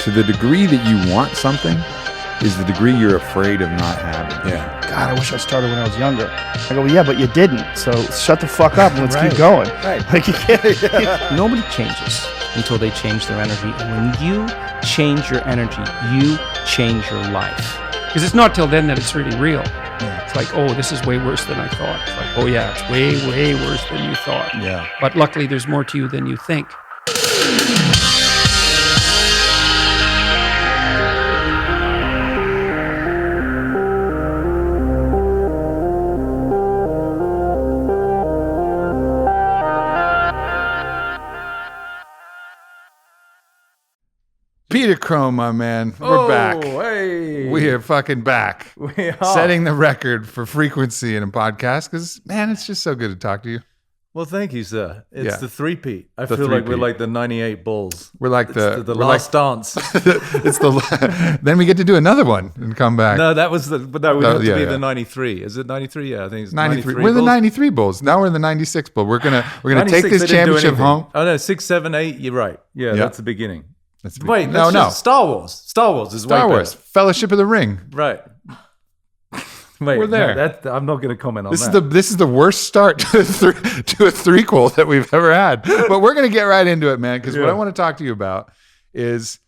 to the degree that you want something is the degree you're afraid of not having. Yeah. God, I wish I started when I was younger. I go, well, yeah, but you didn't. So shut the fuck up and let's keep going. Right. Like, you can't. Nobody changes until they change their energy. And when you change your energy, you change your life. Because it's not till then that it's really real. Yeah. It's like, oh, this is way worse than I thought. It's like, oh yeah, it's way, way worse than you thought. Yeah. But luckily, there's more to you than you think. Peter Crone, my man, we're back. Hey. We are fucking back. We are. Setting the record for frequency in a podcast because, man, it's just so good to talk to you. Well, thank you, sir. It's the three-peat. I The feel like we're three-peat. like the 98 Bulls. We're like The we're last dance. it's the then we get to do another one and come back. No, that was but that would Oh, have to yeah, be yeah. the 93. Is it 93? Yeah, I think it's 93. 93 We're the Bulls. 93 Bulls. Now we're in the 96 Bull. We're gonna take 96, this they didn't do championship anything. home. Oh no, 6, 7, 8. You're right. Yeah, Yeah. that's the beginning. That's Wait, no. Star Wars. Star Wars is Star way Wars, better. Fellowship of the Ring. Right. Wait, We're there. No, I'm not going to comment on This that. is the worst start to a threequel that we've ever had. But we're gonna get right into it, man. Because what I want to talk to you about is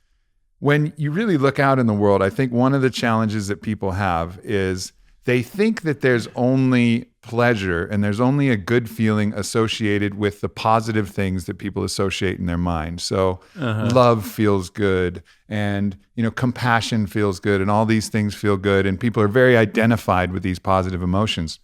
when you really look out in the world. I think one of the challenges that people have is they think that there's only pleasure and there's only a good feeling associated with the positive things that people associate in their mind. So love feels good, and compassion feels good, and all these things feel good, and people are very identified with these positive emotions.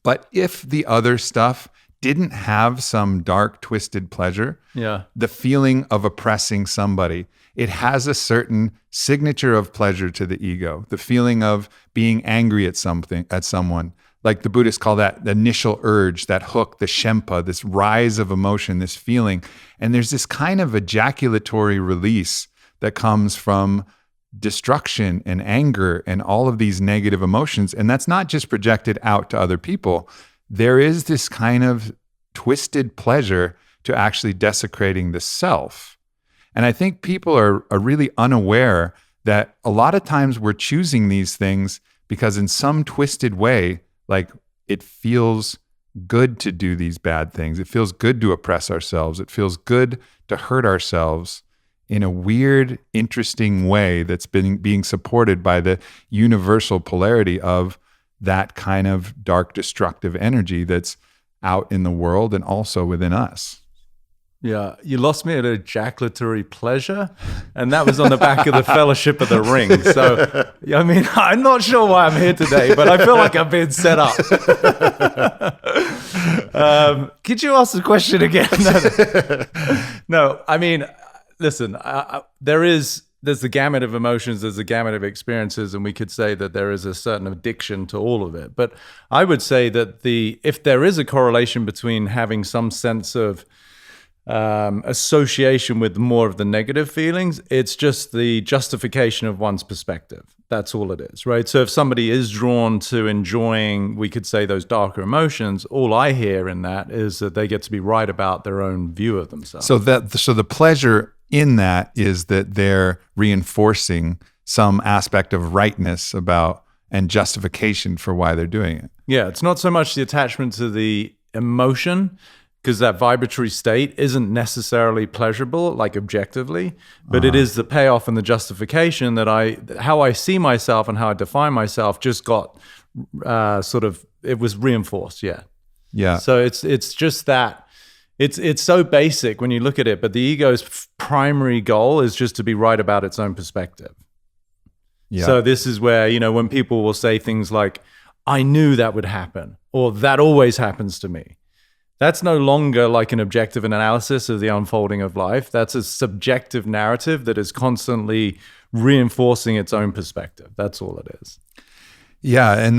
But if the other stuff didn't have some dark, twisted pleasure, the feeling of oppressing somebody, it has a certain signature of pleasure to the ego. The feeling of being angry at someone, like the Buddhists call that the initial urge, that hook, the shempa, this rise of emotion, this feeling. And there's this kind of ejaculatory release that comes from destruction and anger and all of these negative emotions. And that's not just projected out to other people. There is this kind of twisted pleasure to actually desecrating the self. And I think people are really unaware that a lot of times we're choosing these things because in some twisted way, like it feels good to do these bad things. It feels good to oppress ourselves. It feels good to hurt ourselves in a weird, interesting way that's being supported by the universal polarity of that kind of dark, destructive energy that's out in the world and also within us. Yeah, you lost me at ejaculatory pleasure, and that was on the back of the Fellowship of the Ring. So, I mean, I'm not sure why I'm here today, but I feel like I'm being set up. Could you ask the question again? No, I mean, listen, there's the gamut of emotions, there's the gamut of experiences, and we could say that there is a certain addiction to all of it. But I would say that if there is a correlation between having some sense of association with more of the negative feelings, it's just the justification of one's perspective. That's all it is, right? So if somebody is drawn to enjoying, we could say, those darker emotions, all I hear in that is that they get to be right about their own view of themselves. So the pleasure in that is that they're reinforcing some aspect of rightness about and justification for why they're doing it. Yeah, it's not so much the attachment to the emotion, because that vibratory state isn't necessarily pleasurable, like objectively, but it is the payoff and the justification that how I see myself and how I define myself just got it was reinforced. Yeah. Yeah. So it's just that. It's so basic when you look at it, but the ego's primary goal is just to be right about its own perspective. Yeah. So this is where, when people will say things like, I knew that would happen, or that always happens to me. That's no longer like an objective analysis of the unfolding of life. That's a subjective narrative that is constantly reinforcing its own perspective. That's all it is. Yeah, and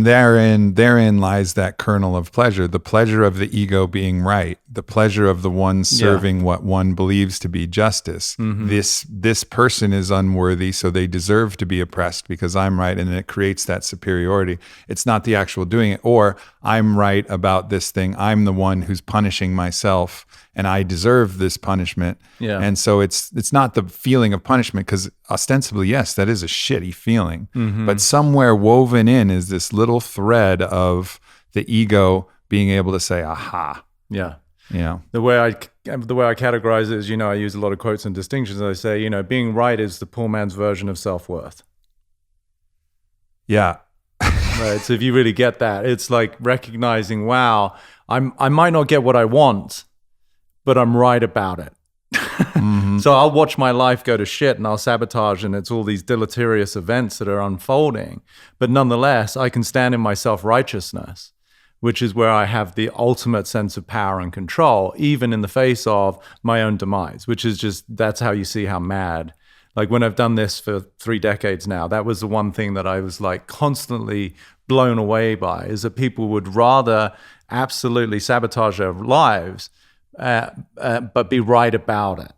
therein lies that kernel of pleasure, the pleasure of the ego being right, the pleasure of the one serving what one believes to be justice. This person is unworthy, so they deserve to be oppressed because I'm right, and it creates that superiority. It's not the actual doing it, or I'm right about this thing. I'm the one who's punishing myself, and I deserve this punishment. Yeah. And so it's not the feeling of punishment, because ostensibly, yes, that is a shitty feeling. But somewhere woven in is this little thread of the ego being able to say, aha. Yeah. Yeah. The way I categorize it is, I use a lot of quotes and distinctions. I say, being right is the poor man's version of self-worth. Yeah. Right. So if you really get that, it's like recognizing, wow, I might not get what I want, but I'm right about it. So I'll watch my life go to shit and I'll sabotage, and it's all these deleterious events that are unfolding. But nonetheless, I can stand in my self-righteousness, which is where I have the ultimate sense of power and control, even in the face of my own demise, which is just, that's how you see how mad. Like when I've done this for 3 decades now, that was the one thing that I was like constantly blown away by, is that people would rather absolutely sabotage their lives, but be right about it.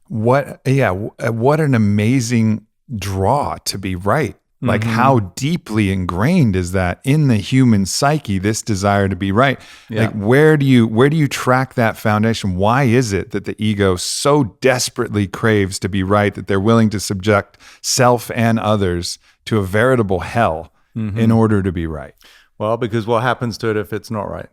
What an amazing draw to be right. Like how deeply ingrained is that in the human psyche, this desire to be right? Yeah. Like where do you track that foundation? Why is it that the ego so desperately craves to be right that they're willing to subject self and others to a veritable hell in order to be right? Well, because what happens to it if it's not right?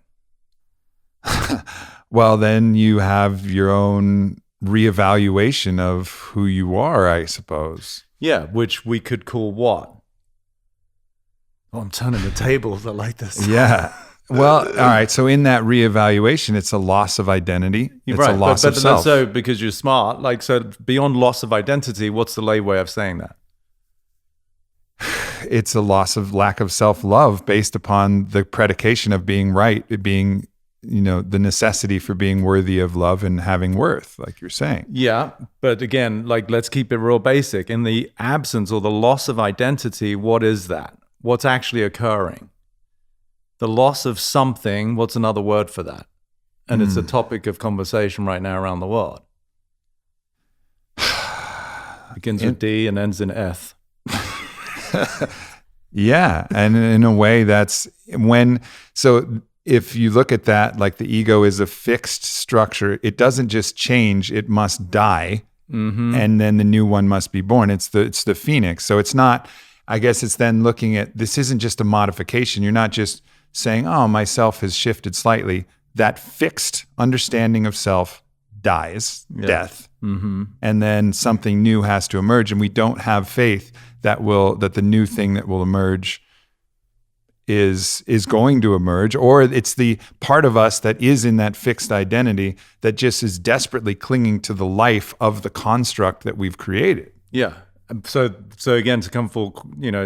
Well, then you have your own reevaluation of who you are, I suppose. Yeah, which we could call what? Oh, I'm turning the tables. I like this. Yeah. Well, all right. So in that reevaluation, it's a loss of identity. You're it's right, a loss of self. So because you're smart, so beyond loss of identity, what's the lay way of saying that? It's a lack of self-love based upon the predication of being right, it being, the necessity for being worthy of love and having worth, like you're saying. Yeah, but again, let's keep it real basic. In the absence or the loss of identity, what is that? What's actually occurring? The loss of something, what's another word for that? And it's a topic of conversation right now around the world. Begins with D and ends in Eth. Yeah, and in a way that's if you look at that, like the ego is a fixed structure, it doesn't just change, it must die, and then the new one must be born. It's the phoenix. So it's not, I guess it's then looking at, this isn't just a modification. You're not just saying, oh, myself has shifted slightly. That fixed understanding of self dies, death, and then something new has to emerge, and we don't have faith that the new thing that will emerge is going to emerge, or it's the part of us that is in that fixed identity that just is desperately clinging to the life of the construct that we've created. Yeah. So again, to come full,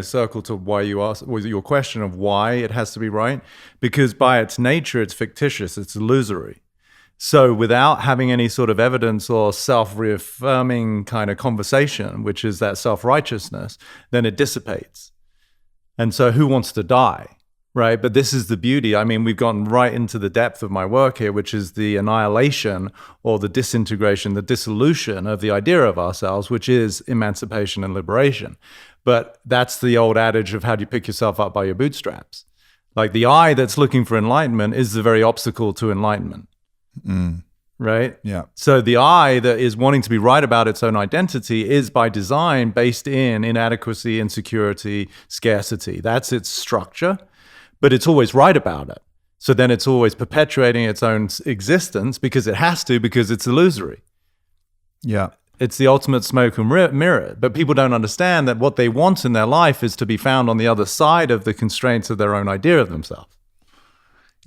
circle to why you asked, was your question of why it has to be right? Because by its nature, it's fictitious, it's illusory. So without having any sort of evidence or self-reaffirming kind of conversation, which is that self-righteousness, then it dissipates. And so who wants to die, right? But this is the beauty. I mean, we've gotten right into the depth of my work here, which is the annihilation or the disintegration, the dissolution of the idea of ourselves, which is emancipation and liberation. But that's the old adage of how do you pick yourself up by your bootstraps? Like the I that's looking for enlightenment is the very obstacle to enlightenment. Right? Yeah. So the I that is wanting to be right about its own identity is by design based in inadequacy, insecurity, scarcity. That's its structure, but it's always right about it. So then it's always perpetuating its own existence because it has to, because it's illusory. Yeah. It's the ultimate smoke and mirror. But people don't understand that what they want in their life is to be found on the other side of the constraints of their own idea of themselves.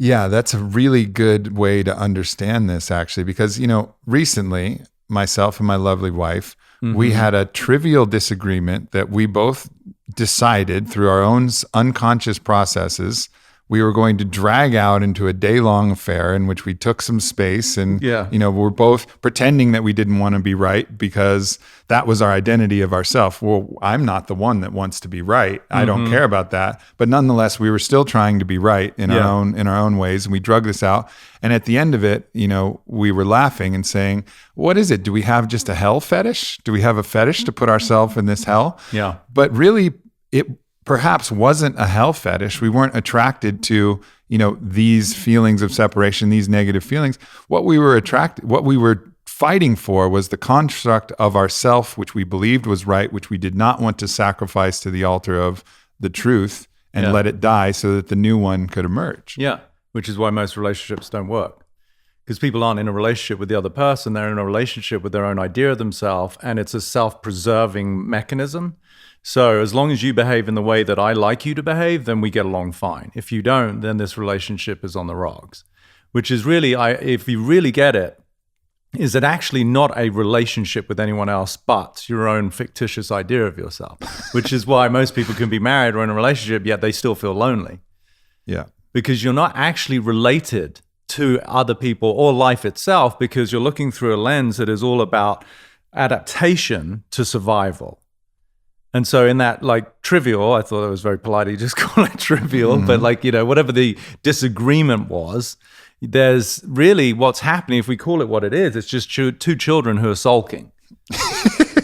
Yeah, that's a really good way to understand this, actually, because, recently, myself and my lovely wife, we had a trivial disagreement that we both decided through our own unconscious processes we were going to drag out into a day-long affair in which we took some space and, we're both pretending that we didn't want to be right because that was our identity of ourself. Well, I'm not the one that wants to be right. I don't care about that. But nonetheless, we were still trying to be right in our own ways. And we drug this out. And at the end of it, we were laughing and saying, what is it? Do we have just a hell fetish? Do we have a fetish to put ourselves in this hell? Yeah. But really, it perhaps wasn't a hell fetish. We weren't attracted to, these feelings of separation, these negative feelings. What we were fighting for was the construct of ourself, which we believed was right, which we did not want to sacrifice to the altar of the truth and let it die so that the new one could emerge. Yeah, which is why most relationships don't work. Because people aren't in a relationship with the other person, they're in a relationship with their own idea of themselves, and it's a self-preserving mechanism. So as long as you behave in the way that I like you to behave, then we get along fine. If you don't, then this relationship is on the rocks. Which is really, if you really get it, is it actually not a relationship with anyone else but your own fictitious idea of yourself, which is why most people can be married or in a relationship, yet they still feel lonely. Yeah. Because you're not actually related to other people or life itself, because you're looking through a lens that is all about adaptation to survival. And so in that trivial, I thought it was very polite, you just call it trivial, but whatever the disagreement was, there's really what's happening, if we call it what it is, it's just two children who are sulking.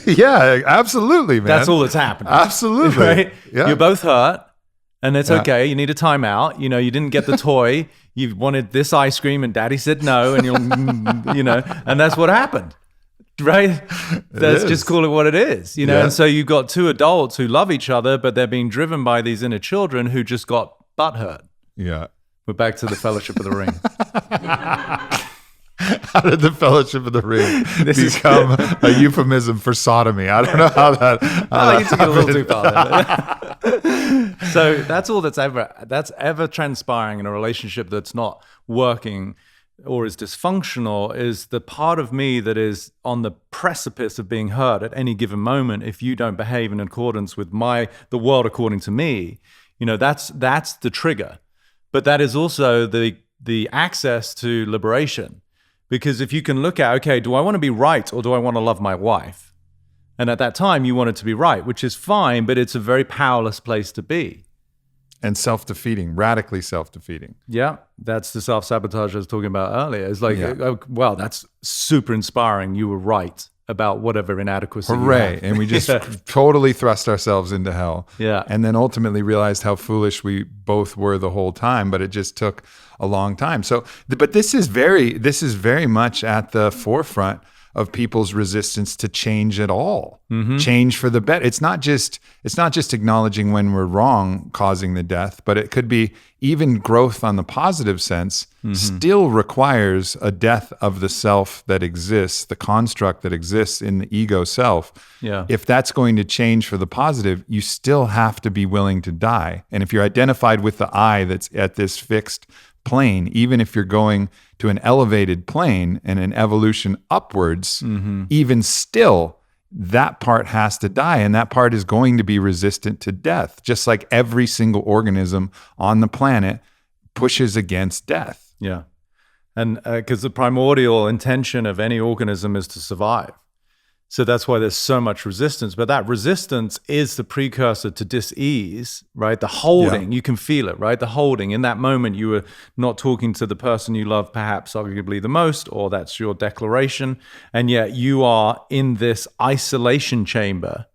Yeah, absolutely, man. That's all that's happening. Absolutely. Right? Yeah. You're both hurt, and it's okay. You need a timeout. You didn't get the toy. You wanted this ice cream, and daddy said no, and and that's what happened. Right? Let's just call it what it is, And so you've got two adults who love each other, but they're being driven by these inner children who just got butthurt. Yeah. We're back to the Fellowship of the Ring. How did the Fellowship of the Ring become a euphemism for sodomy? I don't know how that. You took it a little too far there. So that's all that's ever transpiring in a relationship that's not working or is dysfunctional, is the part of me that is on the precipice of being hurt at any given moment if you don't behave in accordance with the world according to me. That's the trigger. But that is also the access to liberation. Because if you can look at, okay, do I want to be right or do I want to love my wife? And at that time, you want it to be right, which is fine, but it's a very powerless place to be. And self-defeating, radically self-defeating. Yeah, that's the self-sabotage I was talking about earlier. It's like, well, that's super inspiring. You were right about whatever inadequacy Hooray. you have. And we just totally thrust ourselves into hell. Yeah. And then ultimately realized how foolish we both were the whole time, but it just took a long time. So, but this is very much at the forefront of people's resistance to change at all. Change for the better. It's not just acknowledging when we're wrong causing the death, but it could be even growth on the positive sense still requires a death of the self that exists, the construct that exists in the ego self. Yeah. If that's going to change for the positive, you still have to be willing to die. And if you're identified with the I that's at this fixed plane, even if you're going to an elevated plane and an evolution upwards, even still, that part has to die, and that part is going to be resistant to death, just like every single organism on the planet pushes against death. Yeah. And because the primordial intention of any organism is to survive. So that's why there's so much resistance. But that resistance is the precursor to dis-ease, right? The holding, you can feel it, right? The holding. In that moment, you were not talking to the person you love perhaps arguably the most, or that's your declaration. And yet you are in this isolation chamber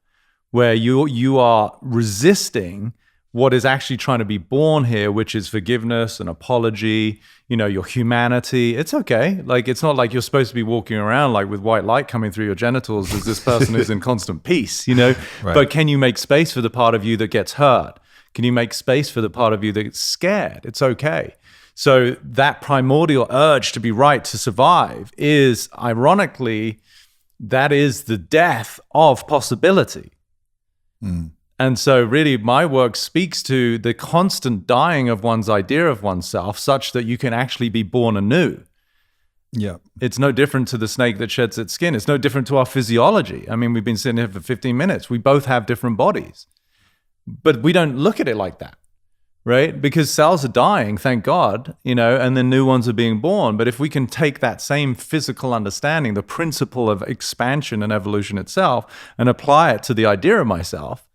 where you are resisting what is actually trying to be born here, which is forgiveness and apology, your humanity. It's okay. It's not like you're supposed to be walking around with white light coming through your genitals as this person who's in constant peace, Right. But can you make space for the part of you that gets hurt? Can you make space for the part of you that's scared? It's okay. So that primordial urge to be right, to survive, is ironically, that is the death of possibility. And so really my work speaks to the constant dying of one's idea of oneself such that you can actually be born anew. Yeah. It's no different to the snake that sheds its skin. It's no different to our physiology. I mean, we've been sitting here for 15 minutes. We both have different bodies. But we don't look at it like that. right? Because cells are dying, thank God, and then new ones are being born. But if we can take that same physical understanding, the principle of expansion and evolution itself, and apply it to the idea of myself,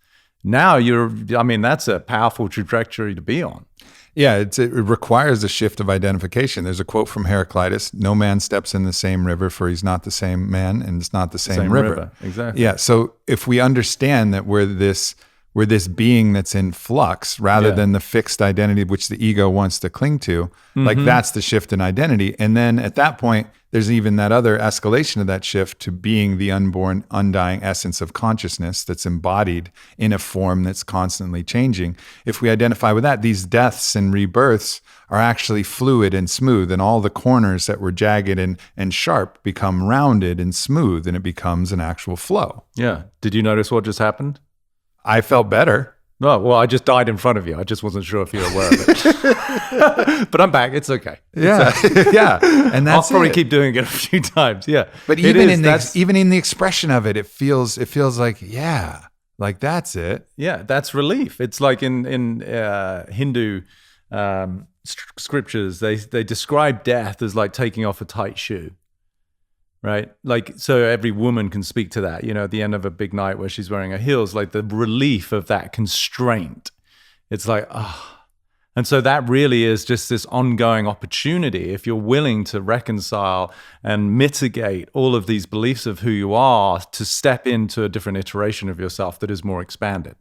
now that's a powerful trajectory to be on. Yeah, it requires a shift of identification. There's a quote from Heraclitus: "No man steps in the same river, for he's not the same man, and it's not the same river." Exactly. Yeah. So if we understand that we're this being that's in flux, rather than the fixed identity which the ego wants to cling to, like that's the shift in identity. And then at that point, there's even that other escalation of that shift to being the unborn, undying essence of consciousness that's embodied in a form that's constantly changing. If we identify with that, these deaths and rebirths are actually fluid and smooth, and all the corners that were jagged and sharp become rounded and smooth, and it becomes an actual flow. Yeah. Did you notice what just happened? I felt better. No, well, I just died in front of you. I just wasn't sure if you were aware of it. But I'm back. It's okay. Yeah, yeah. And that's I'll probably keep doing it a few times. Yeah, but even in the expression of it, it feels like like that's it. Yeah, that's relief. It's like in Hindu scriptures, they describe death as like taking off a tight shoe. Right? Like, so every woman can speak to that, at the end of a big night where she's wearing her heels, like the relief of that constraint. It's like, And so that really is just this ongoing opportunity. If you're willing to reconcile and mitigate all of these beliefs of who you are, to step into a different iteration of yourself that is more expanded.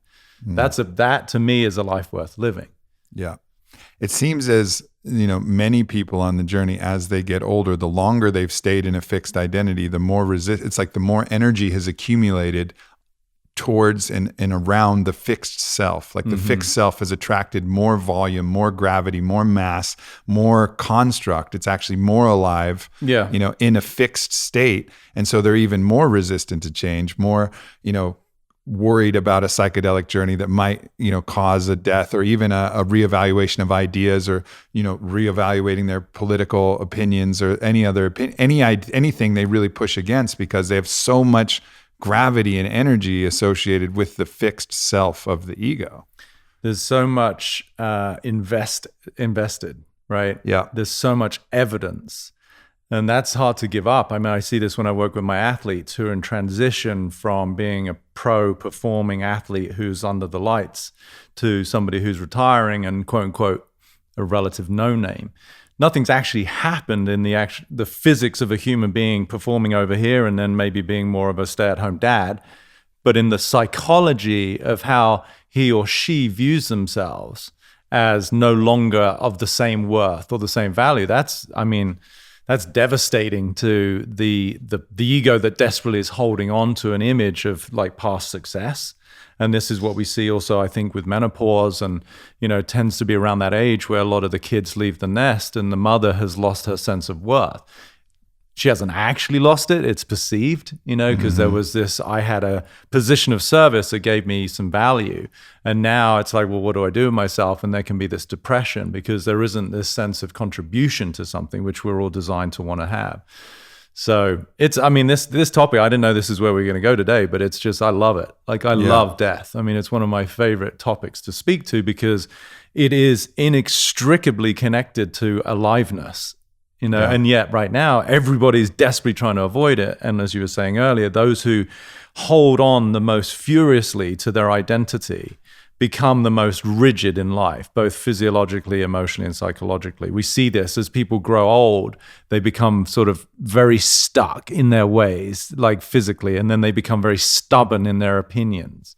That to me is a life worth living. Yeah. It seems as, many people on the journey, as they get older, the longer they've stayed in a fixed identity, the more it's like the more energy has accumulated towards and around the fixed self. Like the fixed self has attracted more volume, more gravity, more mass, more construct. It's actually more alive, in a fixed state. And so they're even more resistant to change, more, worried about a psychedelic journey that might, cause a death, or even a reevaluation of ideas, or, reevaluating their political opinions, or any other anything they really push against, because they have so much gravity and energy associated with the fixed self of the ego. There's so much invested, right? Yeah. There's so much evidence. And that's hard to give up. I mean, I see this when I work with my athletes who are in transition from being a pro performing athlete who's under the lights to somebody who's retiring and quote unquote a relative no name. Nothing's actually happened in the physics of a human being performing over here and then maybe being more of a stay-at-home dad, but in the psychology of how he or she views themselves as no longer of the same worth or the same value. That's devastating to the ego that desperately is holding on to an image of like past success. And this is what we see also, I think, with menopause, and, tends to be around that age where a lot of the kids leave the nest and the mother has lost her sense of worth. She hasn't actually lost it. It's perceived, because there was this, I had a position of service that gave me some value. And now it's like, well, what do I do with myself? And there can be this depression because there isn't this sense of contribution to something which we're all designed to want to have. So this topic, I didn't know this is where we're going to go today, but it's just, I love it. Like I love death. I mean, it's one of my favorite topics to speak to because it is inextricably connected to aliveness. And yet right now, everybody's desperately trying to avoid it. And as you were saying earlier, those who hold on the most furiously to their identity become the most rigid in life, both physiologically, emotionally, and psychologically. We see this as people grow old, they become sort of very stuck in their ways, like physically, and then they become very stubborn in their opinions.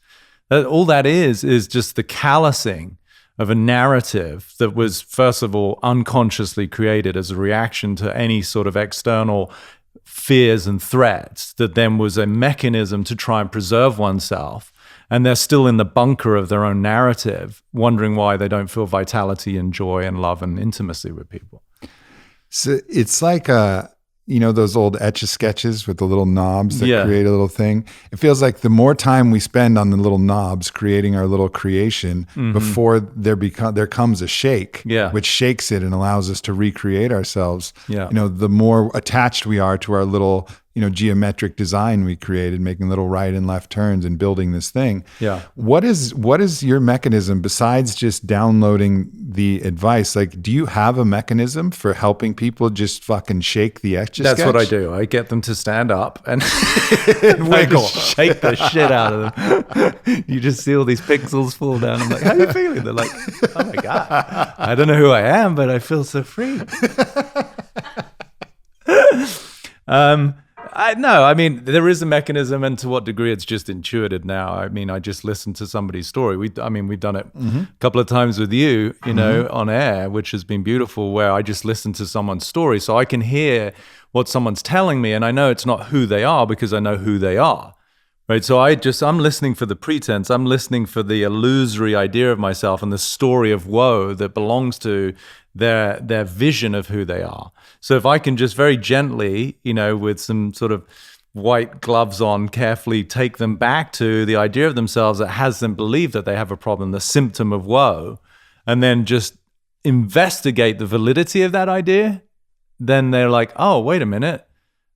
All that is just the callousing of a narrative that was, first of all, unconsciously created as a reaction to any sort of external fears and threats, that then was a mechanism to try and preserve oneself. And they're still in the bunker of their own narrative, wondering why they don't feel vitality and joy and love and intimacy with people. So it's like those old Etch-a-Sketches with the little knobs that create a little thing. It feels like the more time we spend on the little knobs creating our little creation, before there comes a shake, which shakes it and allows us to recreate ourselves. The more attached we are to our little, geometric design we created, making little right and left turns and building this thing. Yeah. What is your mechanism besides just downloading the advice? Like, do you have a mechanism for helping people just fucking shake the Etch-a-Sketch? That's what I do. I get them to stand up and Wiggle. shake the shit out of them. You just see all these pixels fall down. I'm like, how are you feeling? They're like, oh my God, I don't know who I am, but I feel so free. I mean, there is a mechanism, and to what degree it's just intuited now. I mean, I just listened to somebody's story. We've done it a couple of times with you, on air, which has been beautiful, where I just listened to someone's story. So I can hear what someone's telling me, and I know it's not who they are because I know who they are. Right. So I'm listening for the pretense. I'm listening for the illusory idea of myself and the story of woe that belongs to their vision of who they are. So if I can just very gently, with some sort of white gloves on, carefully take them back to the idea of themselves that has them believe that they have a problem, the symptom of woe, and then just investigate the validity of that idea, then they're like, oh, wait a minute.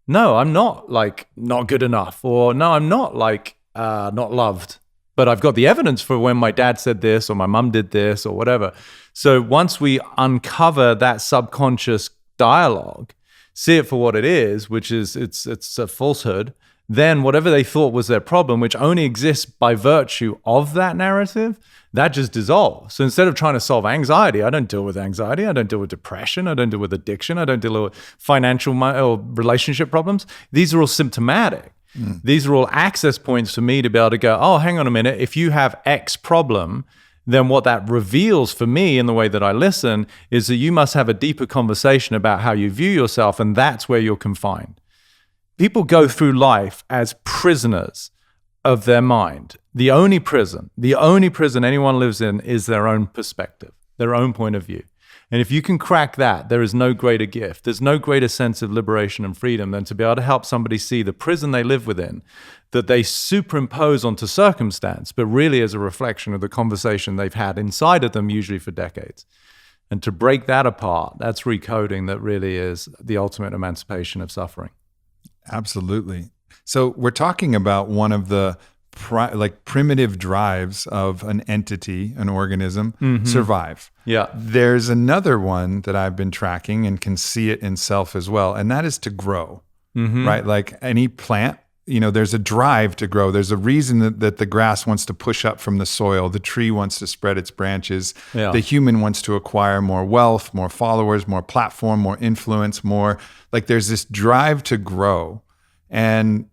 No, I'm not not good enough, or no, I'm not not loved. But I've got the evidence for when my dad said this or my mum did this or whatever. So once we uncover that subconscious dialogue, see it for what it is, which is it's a falsehood, then whatever they thought was their problem, which only exists by virtue of that narrative, that just dissolves. So instead of trying to solve anxiety, I don't deal with anxiety, I don't deal with depression, I don't deal with addiction, I don't deal with financial or relationship problems. These are all symptomatic. These are all access points for me to be able to go, oh, hang on a minute, if you have X problem, then what that reveals for me in the way that I listen is that you must have a deeper conversation about how you view yourself, and that's where you're confined. People go through life as prisoners of their mind. The only prison anyone lives in is their own perspective, their own point of view. And if you can crack that, there is no greater gift. There's no greater sense of liberation and freedom than to be able to help somebody see the prison they live within, that they superimpose onto circumstance, but really as a reflection of the conversation they've had inside of them, usually for decades. And to break that apart, that's recoding that really is the ultimate emancipation of suffering. Absolutely. So we're talking about one of the primitive drives of an entity, an organism, survive. Yeah. There's another one that I've been tracking and can see it in self as well, and that is to grow, right? Like any plant, there's a drive to grow. There's a reason that the grass wants to push up from the soil. The tree wants to spread its branches. Yeah. The human wants to acquire more wealth, more followers, more platform, more influence, more, like there's this drive to grow. And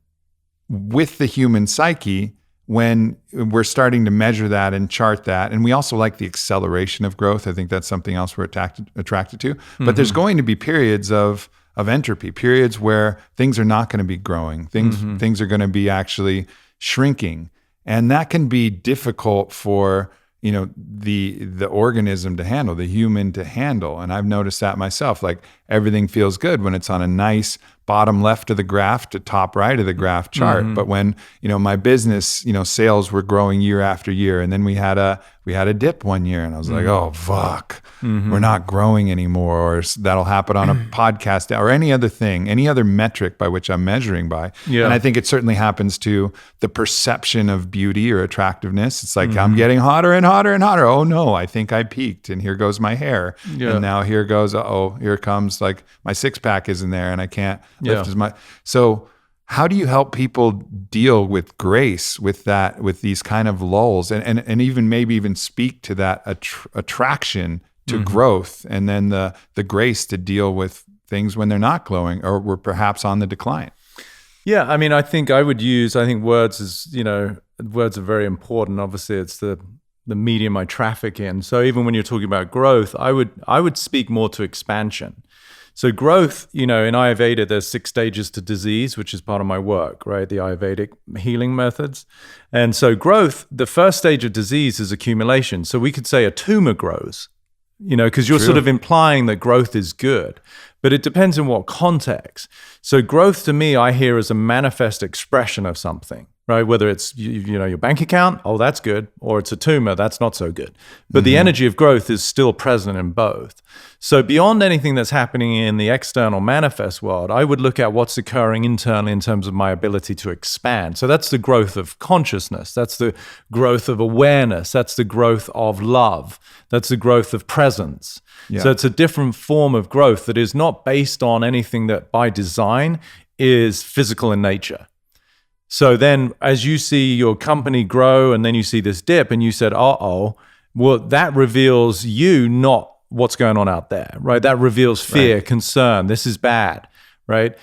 with the human psyche, when we're starting to measure that and chart that, and we also like the acceleration of growth. I think that's something else we're attracted to. But there's going to be periods of entropy, periods where things are not going to be growing. Things are going to be actually shrinking. And that can be difficult for the organism to handle, the human to handle. And I've noticed that myself. Like everything feels good when it's on a nice bottom left of the graph to top right of the graph chart. But when my business sales were growing year after year, and then we had a dip one year, and I was like, oh fuck, we're not growing anymore. Or that'll happen on a podcast or any other thing, any other metric by which I'm measuring by. Yeah. And I think it certainly happens to the perception of beauty or attractiveness. It's like I'm getting hotter and hotter and hotter. Oh no, I think I peaked, and here goes my hair. Yeah. And now here goes, here comes, like my six pack isn't there and I can't lift as much. So how do you help people deal with grace, with that, with these kind of lulls, and even maybe even speak to that attraction to growth, and then the grace to deal with things when they're not glowing or we're perhaps on the decline? Yeah, I mean, I think words is, words are very important. Obviously, it's the medium I traffic in. So even when you're talking about growth, I would speak more to expansion. So growth, in Ayurveda, there's 6 stages to disease, which is part of my work, right? The Ayurvedic healing methods. And so growth, the first stage of disease is accumulation. So we could say a tumor grows, because you're sort of implying that growth is good, but it depends in what context. So growth to me, I hear as a manifest expression of something, right? Whether it's your bank account, oh, that's good, or it's a tumor, that's not so good. But the energy of growth is still present in both. So beyond anything that's happening in the external manifest world, I would look at what's occurring internally in terms of my ability to expand. So that's the growth of consciousness. That's the growth of awareness. That's the growth of love. That's the growth of presence. Yeah. So it's a different form of growth that is not based on anything that by design is physical in nature. So then as you see your company grow and then you see this dip and you said, well, that reveals you, not what's going on out there, right? That reveals fear, concern. This is bad, right?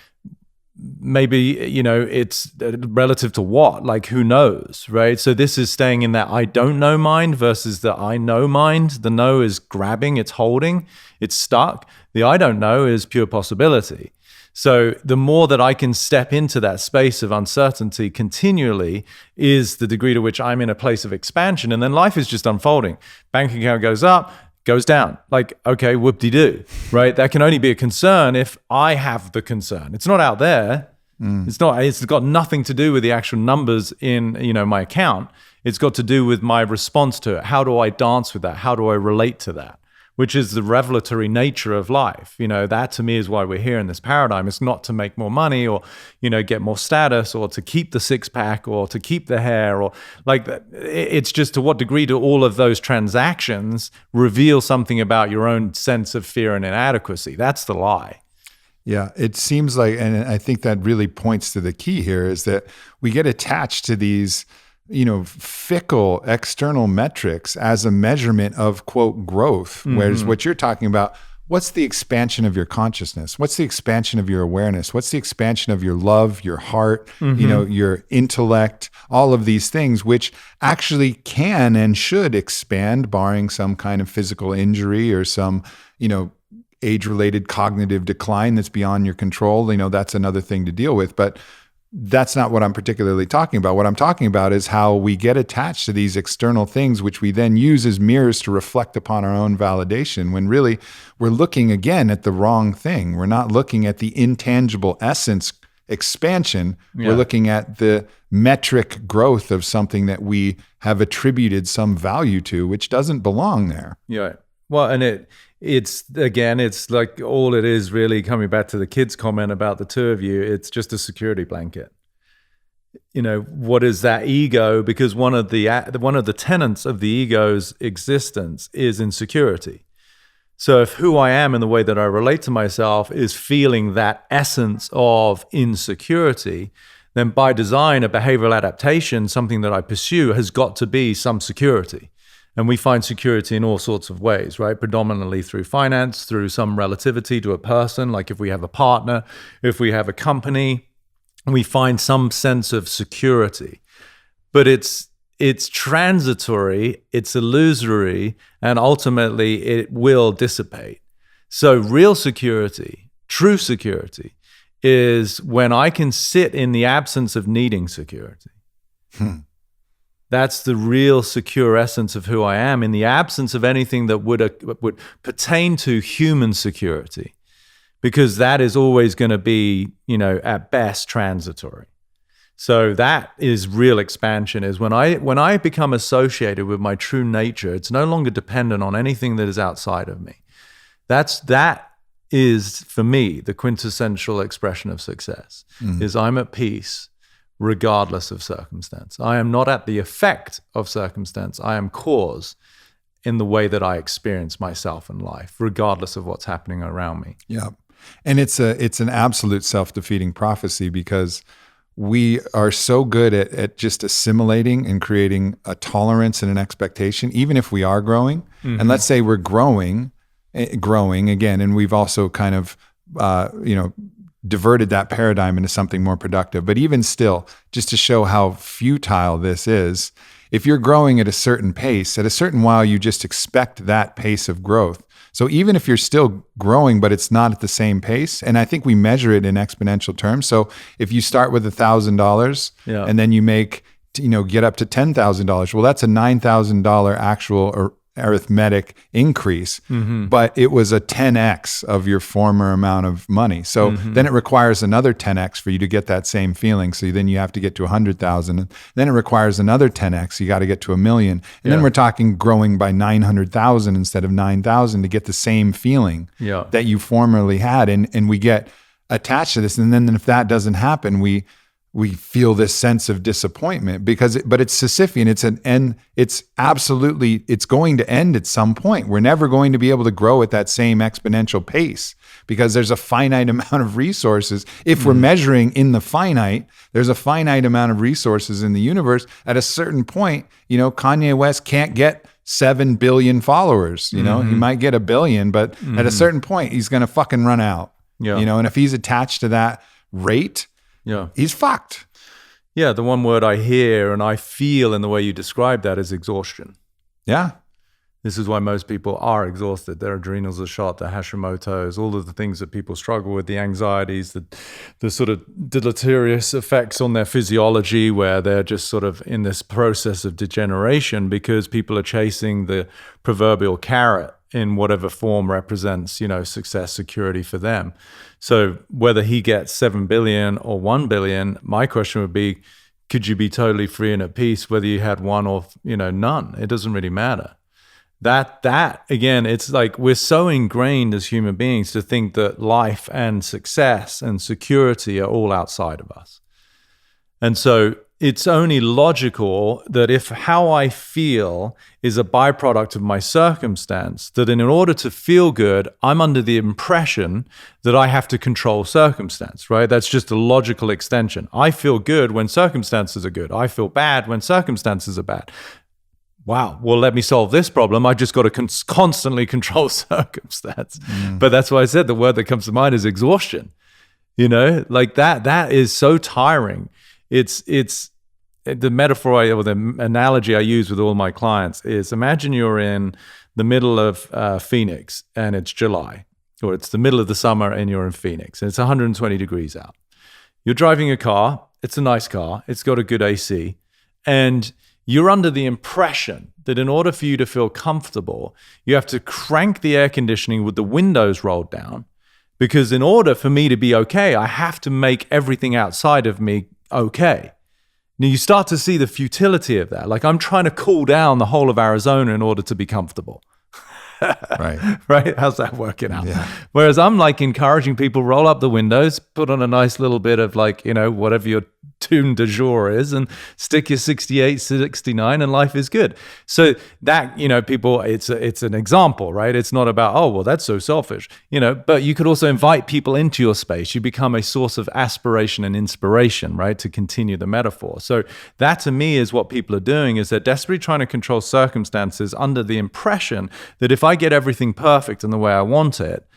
Maybe, it's relative to what? Like, who knows, right? So this is staying in that I don't know mind versus the I know mind. The know is grabbing, it's holding, it's stuck. The I don't know is pure possibility. So the more that I can step into that space of uncertainty continually is the degree to which I'm in a place of expansion. And then life is just unfolding. Bank account goes up, goes down. Like, okay, whoop-de-doo, right? That can only be a concern if I have the concern. It's not out there. It's got nothing to do with the actual numbers in, my account. It's got to do with my response to it. How do I dance with that? How do I relate to that? Which is the revelatory nature of life. That to me is why we're here in this paradigm. It's not to make more money or, get more status or to keep the six pack or to keep the hair or like that. It's just to what degree do all of those transactions reveal something about your own sense of fear and inadequacy? That's the lie. Yeah, it seems like, and I think that really points to the key here is that we get attached to these fickle external metrics as a measurement of, quote, growth. Whereas what you're talking about, what's the expansion of your consciousness? What's the expansion of your awareness? What's the expansion of your love, your heart, your intellect, all of these things, which actually can and should expand, barring some kind of physical injury or some, age-related cognitive decline that's beyond your control. That's another thing to deal with. But that's not what I'm particularly talking about. What I'm talking about is how we get attached to these external things, which we then use as mirrors to reflect upon our own validation, when really we're looking again at the wrong thing. We're not looking at the intangible essence expansion. Yeah. We're looking at the metric growth of something that we have attributed some value to, which doesn't belong there. Yeah. Well, and it's like all it is really, coming back to the kids' comment about the two of you, it's just a security blanket. What is that ego? Because one of the tenets of the ego's existence is insecurity. So if who I am and the way that I relate to myself is feeling that essence of insecurity, then by design, a behavioral adaptation, something that I pursue, has got to be some security. And we find security in all sorts of ways, right? Predominantly through finance, through some relativity to a person. Like if we have a partner, if we have a company, we find some sense of security. But it's transitory, it's illusory, and ultimately it will dissipate. So real security, true security, is when I can sit in the absence of needing security. That's the real secure essence of who I am, in the absence of anything that would pertain to human security, because that is always going to be, at best transitory. So that is real expansion, is when I become associated with my true nature. It's no longer dependent on anything that is outside of me. That is, for me, the quintessential expression of success, is I'm at peace regardless of circumstance. I am not at the effect of circumstance. I am cause in the way that I experience myself in life, regardless of what's happening around me. Yeah. And it's an absolute self-defeating prophecy, because we are so good at just assimilating and creating a tolerance and an expectation, even if we are growing. And let's say we're growing again, and we've also kind of, diverted that paradigm into something more productive. But even still, just to show how futile this is, if you're growing at a certain pace, at a certain while, you just expect that pace of growth. So even if you're still growing, but it's not at the same pace, and I think we measure it in exponential terms. So if you start with $1,000 and then you make, get up to $10,000, well, that's a $9,000 actual arithmetic increase, but it was a 10x of your former amount of money. So then it requires another 10x for you to get that same feeling. So then you have to get to 100,000. And then it requires another 10x. You got to get to 1 million. And then we're talking growing by 900,000 instead of 9,000 to get the same feeling that you formerly had. And we get attached to this. And then if that doesn't happen, we feel this sense of disappointment but it's Sisyphean. It's an end. It's absolutely, it's going to end at some point. We're never going to be able to grow at that same exponential pace because there's a finite amount of resources. If we're measuring in the finite, there's a finite amount of resources in the universe. At a certain point, Kanye West can't get 7 billion followers. He might get 1 billion, but at a certain point, he's going to fucking run out. And if he's attached to that rate, he's fucked. Yeah, the one word I hear and I feel in the way you describe that is exhaustion. Yeah. This is why most people are exhausted. Their adrenals are shot, their Hashimoto's, all of the things that people struggle with, the anxieties, the sort of deleterious effects on their physiology where they're just sort of in this process of degeneration because people are chasing the proverbial carrot in whatever form represents, success, security for them. So whether he gets 7 billion or 1 billion, my question would be, could you be totally free and at peace whether you had one or, none? It doesn't really matter. That again, it's like we're so ingrained as human beings to think that life and success and security are all outside of us. And so it's only logical that if how I feel is a byproduct of my circumstance, that in order to feel good, I'm under the impression that I have to control circumstance, right? That's just a logical extension. I feel good when circumstances are good. I feel bad when circumstances are bad. Wow, well, let me solve this problem. I just got to constantly control circumstance. But that's why I said the word that comes to mind is exhaustion. Like that is so tiring. It's the metaphor or the analogy I use with all my clients is imagine you're in the middle of Phoenix and it's July, or it's the middle of the summer and you're in Phoenix and it's 120 degrees out. You're driving a car. It's a nice car. It's got a good AC. And you're under the impression that in order for you to feel comfortable, you have to crank the air conditioning with the windows rolled down, because in order for me to be okay, I have to make everything outside of me okay. Now you start to see the futility of that. Like I'm trying to cool down the whole of Arizona in order to be comfortable. Right? How's that working out? Yeah. Whereas I'm like encouraging people, roll up the windows, put on a nice little bit of like, whatever your tune du jour is, and stick your 68, 69, and life is good. So that, people, it's an example, right? It's not about, oh, well, that's so selfish, but you could also invite people into your space. You become a source of aspiration and inspiration, right? To continue the metaphor. So that to me is what people are doing, is they're desperately trying to control circumstances under the impression that if I get everything perfect in the way I want it,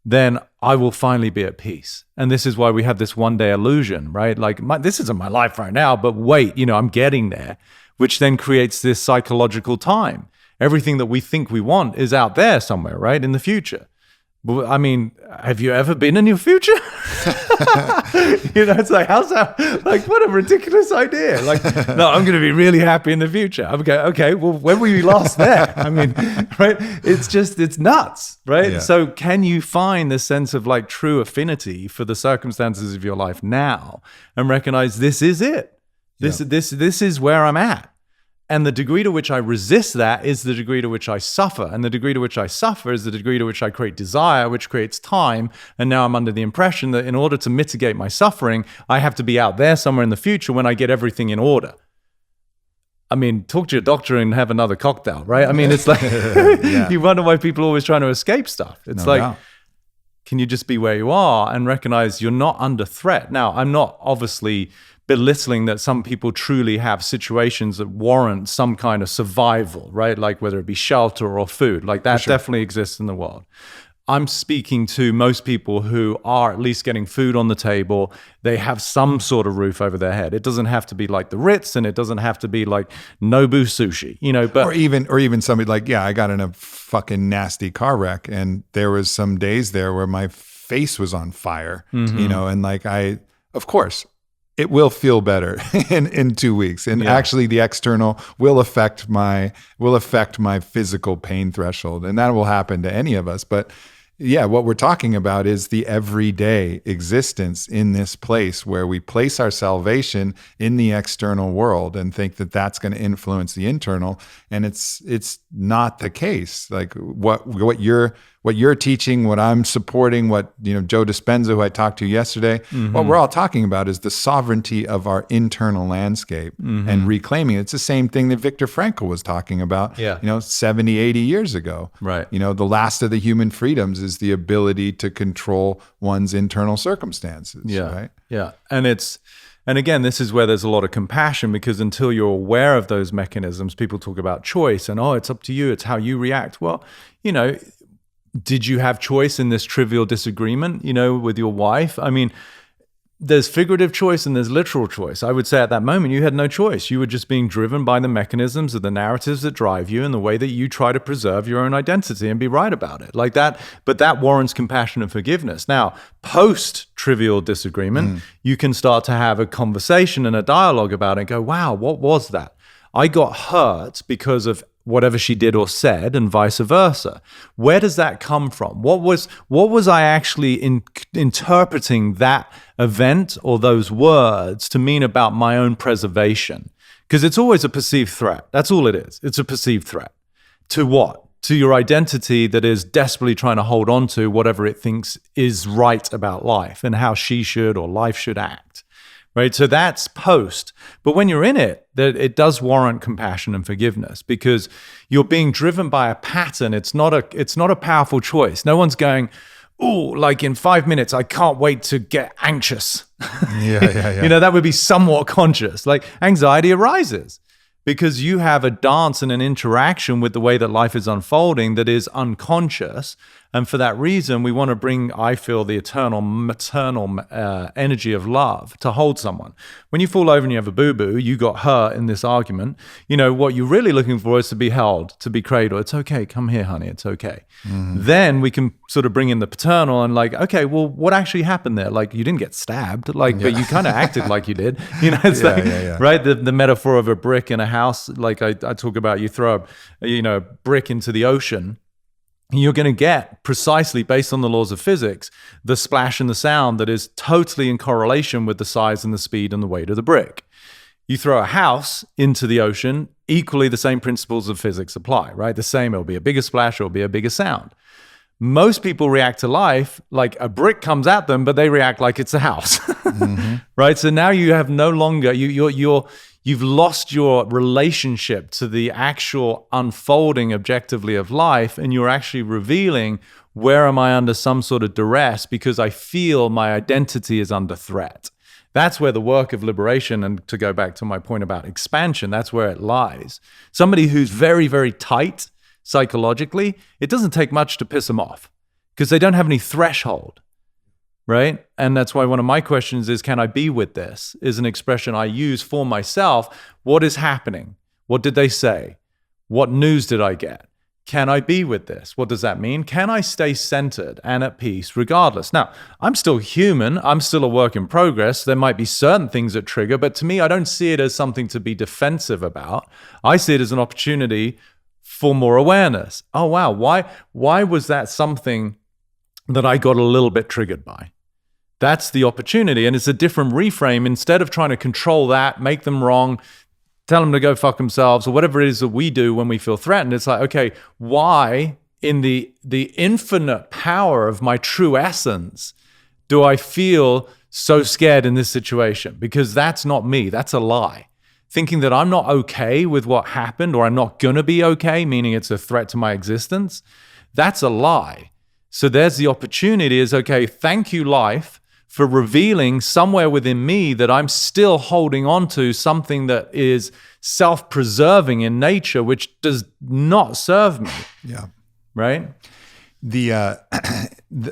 then I will finally be at peace. And this is why we have this one-day illusion, right? Like, this isn't my life right now, but wait, I'm getting there, which then creates this psychological time. Everything that we think we want is out there somewhere, right? In the future. I mean, have you ever been in your future? It's like, how's that? Like, what a ridiculous idea. Like, no, I'm going to be really happy in the future. Okay, well, when were you last there? I mean, right? It's nuts, right? Yeah. So can you find the sense of like true affinity for the circumstances of your life now and recognize this is it? This is where I'm at. And the degree to which I resist that is the degree to which I suffer. And the degree to which I suffer is the degree to which I create desire, which creates time. And now I'm under the impression that in order to mitigate my suffering, I have to be out there somewhere in the future when I get everything in order. I mean, talk to your doctor and have another cocktail, right? I mean, it's like, you wonder why people are always trying to escape stuff. It's can you just be where you are and recognize you're not under threat? Now, I'm not obviously belittling that some people truly have situations that warrant some kind of survival, right? Like whether it be shelter or food, like that definitely exists in the world. I'm speaking to most people who are at least getting food on the table. They have some sort of roof over their head. It doesn't have to be like the Ritz, and it doesn't have to be like Nobu sushi, but or even somebody like, I got in a fucking nasty car wreck, and there was some days there where my face was on fire, and like of course, it will feel better in 2 weeks. And actually the external will affect my physical pain threshold. And that will happen to any of us. But yeah, what we're talking about is the everyday existence in this place where we place our salvation in the external world and think that that's going to influence the internal. And it's not the case. Like what you're teaching, what I'm supporting, what Joe Dispenza, who I talked to yesterday, what we're all talking about is the sovereignty of our internal landscape and reclaiming it. It's the same thing that Viktor Frankl was talking about 70, 80 years ago. Right. The last of the human freedoms is the ability to control one's internal circumstances. Yeah. Right? Yeah. And again, this is where there's a lot of compassion, because until you're aware of those mechanisms, people talk about choice and, it's up to you. It's how you react. Well, did you have choice in this trivial disagreement, with your wife? I mean, there's figurative choice and there's literal choice. I would say at that moment, you had no choice. You were just being driven by the mechanisms of the narratives that drive you and the way that you try to preserve your own identity and be right about it like that. But that warrants compassion and forgiveness. Now, post-trivial disagreement, you can start to have a conversation and a dialogue about it and go, wow, what was that? I got hurt because of whatever she did or said, and vice versa. Where does that come from? What was I actually interpreting that event or those words to mean about my own preservation? Because it's always a perceived threat. That's all it is. It's a perceived threat. To what? To your identity that is desperately trying to hold on to whatever it thinks is right about life and how she should or life should act. Right? So that's post. But when you're in it, that it does warrant compassion and forgiveness, because you're being driven by a pattern. It's not a powerful choice. No one's going, oh, like in 5 minutes, I can't wait to get anxious. Yeah. That would be somewhat conscious. Like anxiety arises because you have a dance and an interaction with the way that life is unfolding that is unconscious. And for that reason, we want to bring, I feel, the eternal maternal energy of love to hold someone. When you fall over and you have a boo-boo, you got hurt in this argument. What you're really looking for is to be held, to be cradled. It's okay. Come here, honey. It's okay. Then we can sort of bring in the paternal and like, okay, well, what actually happened there? Like, you didn't get stabbed, but you kind of acted like you did. It's right? The metaphor of a brick in a house, like I talk about, you throw a brick into the ocean. You're going to get, precisely based on the laws of physics, the splash and the sound that is totally in correlation with the size and the speed and the weight of the brick. You throw a house into the ocean, equally the same principles of physics apply, right? The same, it'll be a bigger splash, it'll be a bigger sound. Most people react to life like a brick comes at them, but they react like it's a house, right? So now you have no longer, you've lost your relationship to the actual unfolding objectively of life, and you're actually revealing, where am I under some sort of duress because I feel my identity is under threat. That's where the work of liberation, and to go back to my point about expansion, that's where it lies. Somebody who's very, very tight psychologically, it doesn't take much to piss them off because they don't have any threshold. Right? And that's why one of my questions is, can I be with this? Is an expression I use for myself. What is happening? What did they say? What news did I get? Can I be with this? What does that mean? Can I stay centered and at peace regardless? Now, I'm still human. I'm still a work in progress. There might be certain things that trigger, but to me, I don't see it as something to be defensive about. I see it as an opportunity for more awareness. Oh, wow. Why was that something that I got a little bit triggered by? That's the opportunity. And it's a different reframe. Instead of trying to control that, make them wrong, tell them to go fuck themselves, or whatever it is that we do when we feel threatened, it's like, okay, why in the infinite power of my true essence do I feel so scared in this situation? Because that's not me. That's a lie. Thinking that I'm not okay with what happened, or I'm not going to be okay, meaning it's a threat to my existence, that's a lie. So there's the opportunity is, okay, thank you, life, for revealing somewhere within me that I'm still holding on to something that is self-preserving in nature, which does not serve me. Yeah. Right?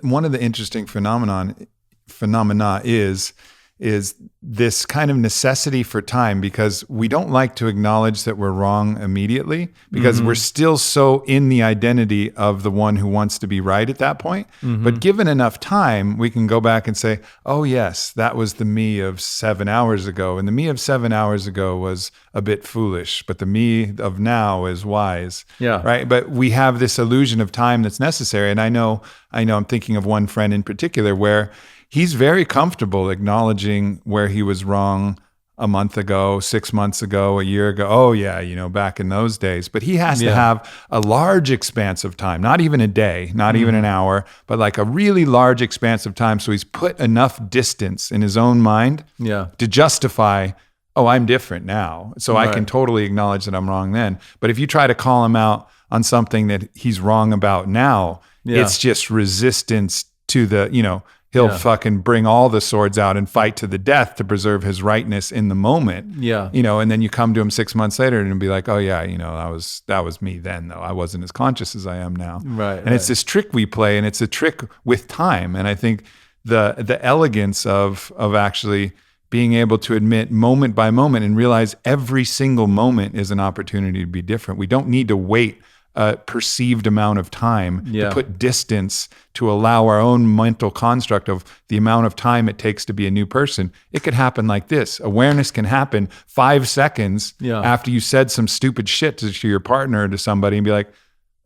One of the interesting phenomena is is this kind of necessity for time, because we don't like to acknowledge that we're wrong immediately, because we're still so in the identity of the one who wants to be right at that point. But given enough time, we can go back and say, oh yes, that was the me of 7 hours ago. And the me of 7 hours ago was a bit foolish, but the me of now is wise. Yeah. Right. But we have this illusion of time that's necessary. And I know I'm thinking of one friend in particular where he's very comfortable acknowledging where he was wrong a month ago, 6 months ago, a year ago. Oh yeah, back in those days. But he has to have a large expanse of time, not even a day, not even an hour, but like a really large expanse of time. So he's put enough distance in his own mind to justify, oh, I'm different now. So I can totally acknowledge that I'm wrong then. But if you try to call him out on something that he's wrong about now, it's just resistance to the, he'll fucking bring all the swords out and fight to the death to preserve his rightness in the moment. Yeah. And then you come to him 6 months later and be like, oh yeah, that was me then though. I wasn't as conscious as I am now. Right. And it's this trick we play, and it's a trick with time. And I think the elegance of actually being able to admit moment by moment and realize every single moment is an opportunity to be different. We don't need to wait a perceived amount of time to put distance to allow our own mental construct of the amount of time it takes to be a new person. It could happen like this. Awareness can happen 5 seconds after you said some stupid shit to your partner or to somebody and be like,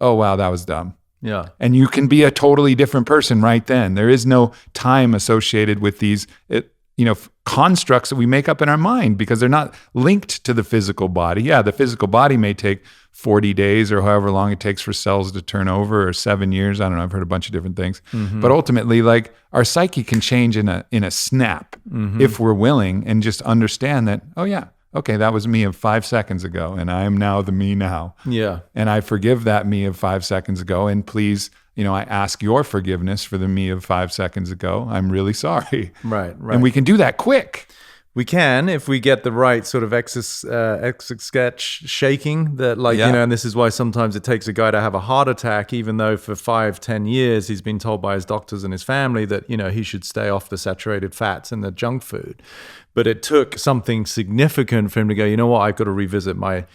oh, wow, that was dumb. Yeah. And you can be a totally different person right then. There is no time associated with these constructs that we make up in our mind, because they're not linked to the physical body. Yeah, the physical body may take 40 days or however long it takes for cells to turn over, or 7 years. I don't know. I've heard a bunch of different things. But ultimately, like, our psyche can change in a snap if we're willing, and just understand that, oh yeah, okay, that was me of 5 seconds ago, and I am now the me now. Yeah. And I forgive that me of 5 seconds ago, and please, I ask your forgiveness for the me of 5 seconds ago. I'm really sorry. Right. And we can do that quick. We can, if we get the right sort of exit sketch shaking that, and this is why sometimes it takes a guy to have a heart attack, even though for 5-10 years he's been told by his doctors and his family that, he should stay off the saturated fats and the junk food. But it took something significant for him to go, you know what, I've got to revisit my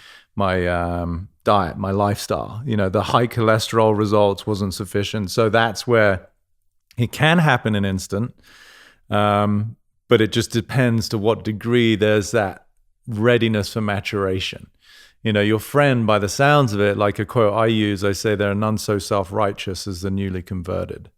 diet, my lifestyle. The high cholesterol results wasn't sufficient. So that's where it can happen in an instant. But it just depends to what degree there's that readiness for maturation. Your friend, by the sounds of it, like a quote I use, I say there are none so self-righteous as the newly converted.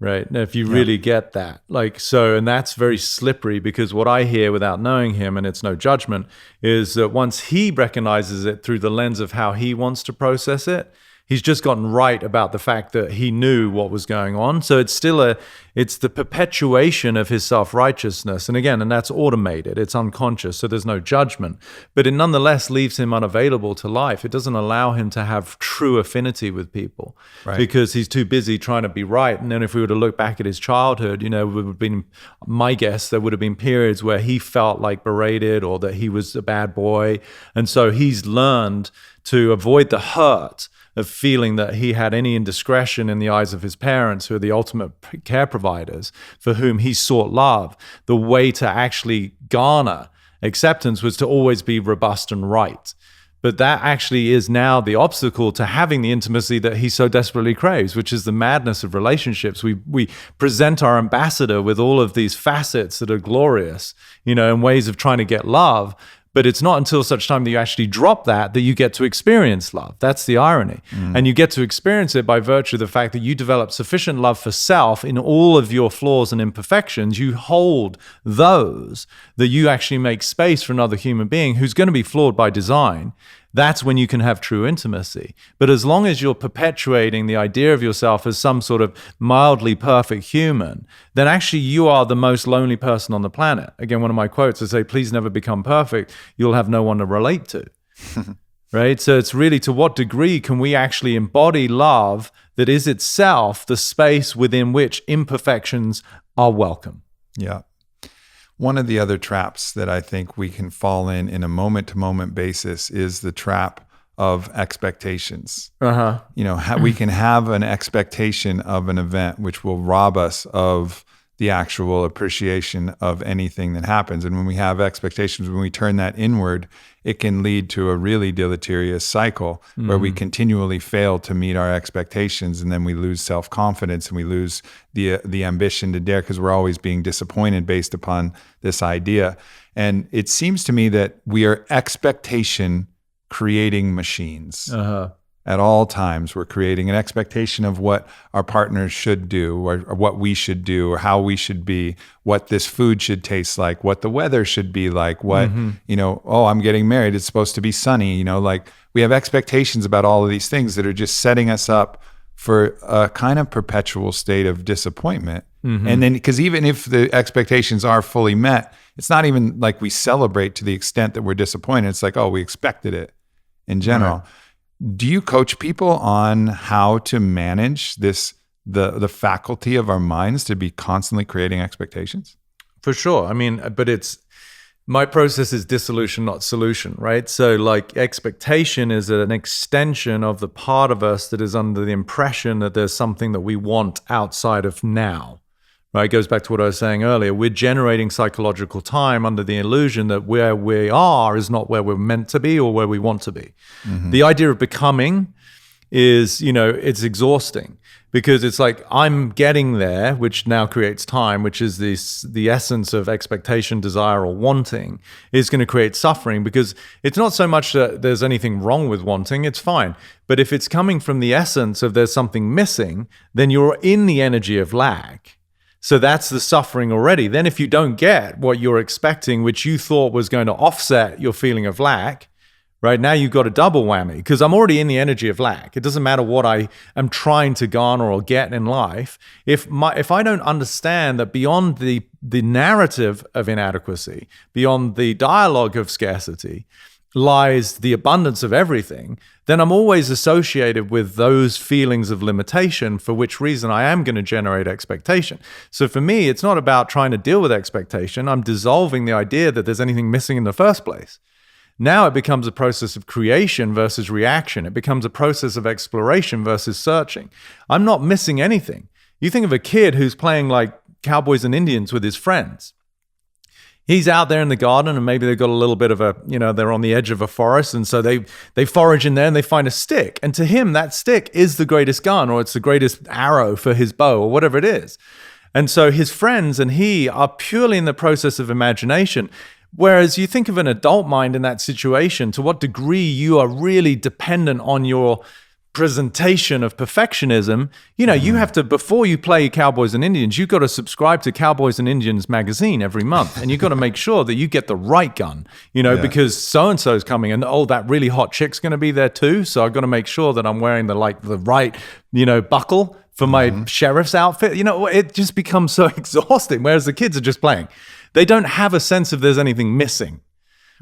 Right. Now, if you really get that, and that's very slippery, because what I hear without knowing him, and it's no judgment, is that once he recognizes it through the lens of how he wants to process it, he's just gotten right about the fact that he knew what was going on. So it's still it's the perpetuation of his self-righteousness. And that's automated. It's unconscious. So there's no judgment. But it nonetheless leaves him unavailable to life. It doesn't allow him to have true affinity with people, because he's too busy trying to be right. And then if we were to look back at his childhood, it would have been, my guess, there would have been periods where he felt like berated or that he was a bad boy. And so he's learned to avoid the hurt of feeling that he had any indiscretion in the eyes of his parents, who are the ultimate care providers, for whom he sought love. The way to actually garner acceptance was to always be robust and right. But that actually is now the obstacle to having the intimacy that he so desperately craves, which is the madness of relationships. We present our ambassador with all of these facets that are glorious, and ways of trying to get love. But it's not until such time that you actually drop that you get to experience love. That's the irony. And you get to experience it by virtue of the fact that you develop sufficient love for self in all of your flaws and imperfections. You hold those, that you actually make space for another human being who's going to be flawed by design. That's when you can have true intimacy. But as long as you're perpetuating the idea of yourself as some sort of mildly perfect human, then actually you are the most lonely person on the planet. Again, one of my quotes, I say, please never become perfect. You'll have no one to relate to. Right? So it's really, to what degree can we actually embody love that is itself the space within which imperfections are welcome? Yeah. One of the other traps that I think we can fall in a moment-to-moment basis is the trap of expectations. We can have an expectation of an event which will rob us of the actual appreciation of anything that happens. And when we have expectations, when we turn that inward, it can lead to a really deleterious cycle where we continually fail to meet our expectations, and then we lose self-confidence and we lose the ambition to dare because we're always being disappointed based upon this idea. And it seems to me that we are expectation creating machines. At all times, we're creating an expectation of what our partners should do, or what we should do, or how we should be, what this food should taste like, what the weather should be like, what, oh, I'm getting married, it's supposed to be sunny, like we have expectations about all of these things that are just setting us up for a kind of perpetual state of disappointment. And then, because even if the expectations are fully met, it's not even like we celebrate to the extent that we're disappointed. It's like, oh, we expected it in general. Right. Do you coach people on how to manage the faculty of our minds to be constantly creating expectations? For sure. I mean, but my process is dissolution, not solution, right? So like expectation is an extension of the part of us that is under the impression that there's something that we want outside of now. Right, it goes back to what I was saying earlier. We're generating psychological time under the illusion that where we are is not where we're meant to be or where we want to be. The idea of becoming is, it's exhausting because it's like I'm getting there, which now creates time, which is the essence of expectation, desire, or wanting, is going to create suffering because it's not so much that there's anything wrong with wanting, it's fine. But if it's coming from the essence of there's something missing, then you're in the energy of lack. So that's the suffering already. Then if you don't get what you're expecting, which you thought was going to offset your feeling of lack, right, now you've got a double whammy because I'm already in the energy of lack. It doesn't matter what I am trying to garner or get in life. If I don't understand that beyond the narrative of inadequacy, beyond the dialogue of scarcity, lies the abundance of everything, then I'm always associated with those feelings of limitation, for which reason I am going to generate expectation. So for me, it's not about trying to deal with expectation. I'm dissolving the idea that there's anything missing in the first place. Now it becomes a process of creation versus reaction. It becomes a process of exploration versus searching. I'm not missing anything. You think of a kid who's playing like cowboys and Indians with his friends. He's out there in the garden and maybe they've got a little bit of they're on the edge of a forest, and so they forage in there and they find a stick. And to him, that stick is the greatest gun, or it's the greatest arrow for his bow, or whatever it is. And so his friends and he are purely in the process of imagination. Whereas you think of an adult mind in that situation, to what degree you are really dependent on your presentation of perfectionism. You have to, before you play Cowboys and Indians, you've got to subscribe to Cowboys and Indians magazine every month, and you've got to make sure that you get the right gun, because so-and-so is coming, and that really hot chick's going to be there too, so I've got to make sure that I'm wearing the right, buckle for my sheriff's outfit. It just becomes so exhausting, whereas the kids are just playing. They don't have a sense of there's anything missing.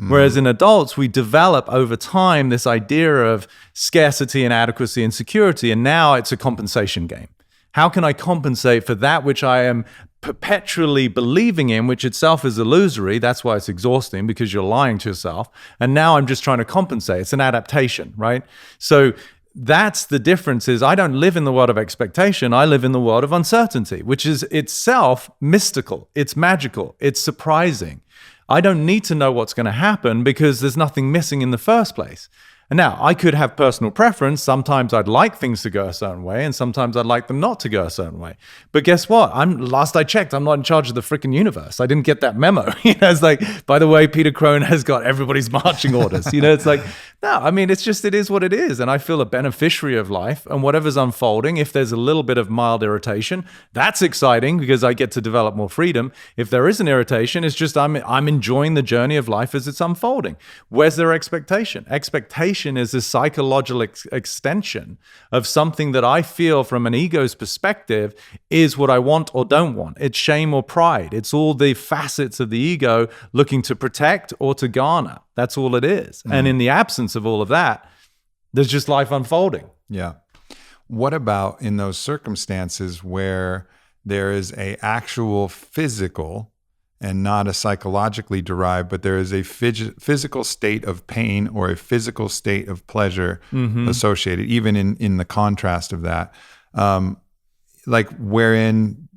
Whereas in adults, we develop over time this idea of scarcity and adequacy and security, and now it's a compensation game. How can I compensate for that which I am perpetually believing in, which itself is illusory? That's why it's exhausting, because you're lying to yourself. And now I'm just trying to compensate. It's an adaptation, right? So that's the difference. Is I don't live in the world of expectation. I live in the world of uncertainty, which is itself mystical. It's magical. It's surprising. I don't need to know what's going to happen because there's nothing missing in the first place. And now, I could have personal preference. Sometimes I'd like things to go a certain way, and sometimes I'd like them not to go a certain way. But guess what? Last I checked, I'm not in charge of the freaking universe. I didn't get that memo. It's like, by the way, Peter Crone has got everybody's marching orders. It's like, no, it is what it is. And I feel a beneficiary of life, and whatever's unfolding, if there's a little bit of mild irritation, that's exciting because I get to develop more freedom. If there is an irritation, it's just I'm enjoying the journey of life as it's unfolding. Where's their expectation? Expectation is a psychological extension of something that I feel from an ego's perspective is what I want or don't want. It's shame or pride. It's all the facets of the ego looking to protect or to garner. That's all it is. And in the absence of all of that, there's just life unfolding. Yeah. What about in those circumstances where there is a actual physical and not a psychologically derived, but there is a physical state of pain or a physical state of pleasure associated, even in the contrast of that, like wherein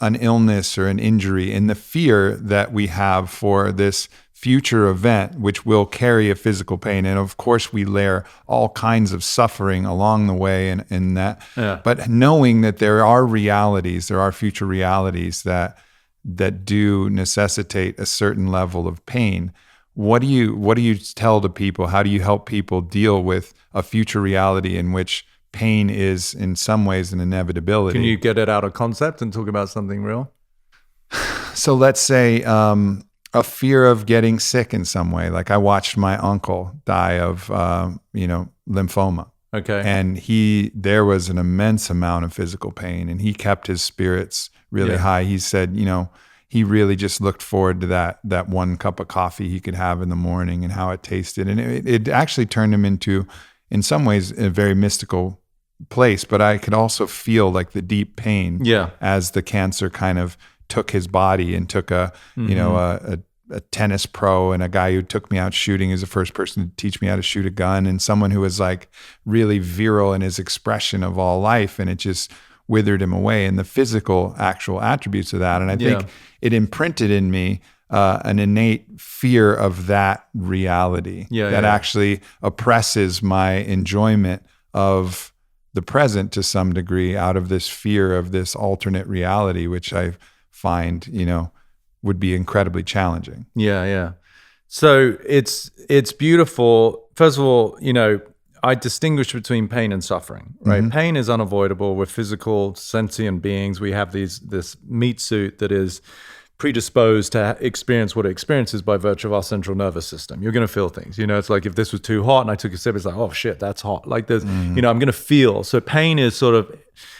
an illness or an injury, in the fear that we have for this future event, which will carry a physical pain. And of course, we layer all kinds of suffering along the way in that. Yeah. But knowing that there are realities, there are future realities that do necessitate a certain level of pain. What do you tell the people? How do you help people deal with a future reality in which pain is in some ways an inevitability? Can you get it out of concept and talk about something real? So let's say a fear of getting sick in some way. Like I watched my uncle die of, lymphoma. Okay. And there was an immense amount of physical pain, and he kept his spirits really high. He said, he really just looked forward to that one cup of coffee he could have in the morning and how it tasted. And it actually turned him into, in some ways, a very mystical place. But I could also feel like the deep pain as the cancer kind of took his body and took a tennis pro and a guy who took me out shooting as the first person to teach me how to shoot a gun, and someone who was like really virile in his expression of all life, and it just withered him away, and the physical actual attributes of that. And I think it imprinted in me an innate fear of that reality that actually oppresses my enjoyment of the present to some degree, out of this fear of this alternate reality, which I find, would be incredibly challenging. Yeah. So it's beautiful. First of all, I distinguish between pain and suffering, right? Mm-hmm. Pain is unavoidable. We're physical, sentient beings. We have this meat suit that is predisposed to experience what it experiences by virtue of our central nervous system. You're going to feel things. It's like if this was too hot and I took a sip, it's like, oh shit, that's hot. Like there's, I'm going to feel. So pain is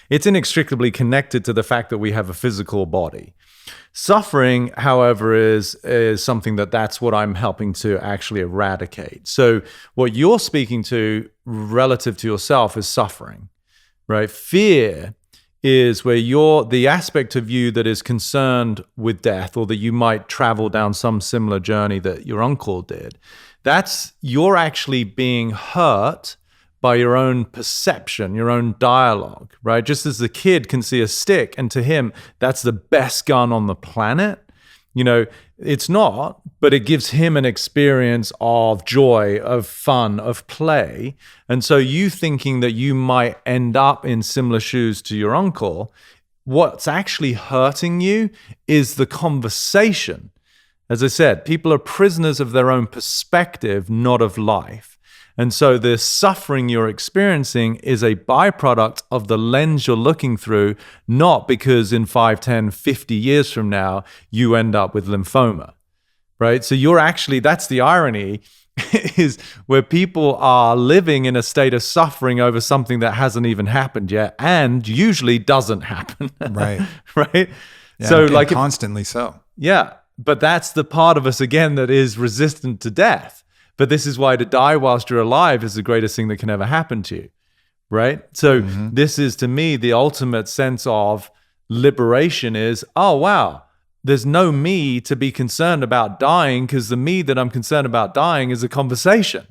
it's inextricably connected to the fact that we have a physical body. Suffering, however, is something that's what I'm helping to actually eradicate. So what you're speaking to relative to yourself is suffering, right? Fear is where the aspect of you that is concerned with death, or that you might travel down some similar journey that your uncle did. You're actually being hurt by your own perception, your own dialogue, right? Just as the kid can see a stick, and to him, that's the best gun on the planet. It's not, but it gives him an experience of joy, of fun, of play. And so you thinking that you might end up in similar shoes to your uncle, what's actually hurting you is the conversation. As I said, people are prisoners of their own perspective, not of life. And so the suffering you're experiencing is a byproduct of the lens you're looking through, not because in 5, 10, 50 years from now, you end up with lymphoma, right? So that's the irony, is where people are living in a state of suffering over something that hasn't even happened yet, and usually doesn't happen. Right. Right? Yeah, so constantly so. Yeah. But that's the part of us, again, that is resistant to death. But this is why to die whilst you're alive is the greatest thing that can ever happen to you, right? So this is, to me, the ultimate sense of liberation is, oh, wow, there's no me to be concerned about dying, because the me that I'm concerned about dying is a conversation,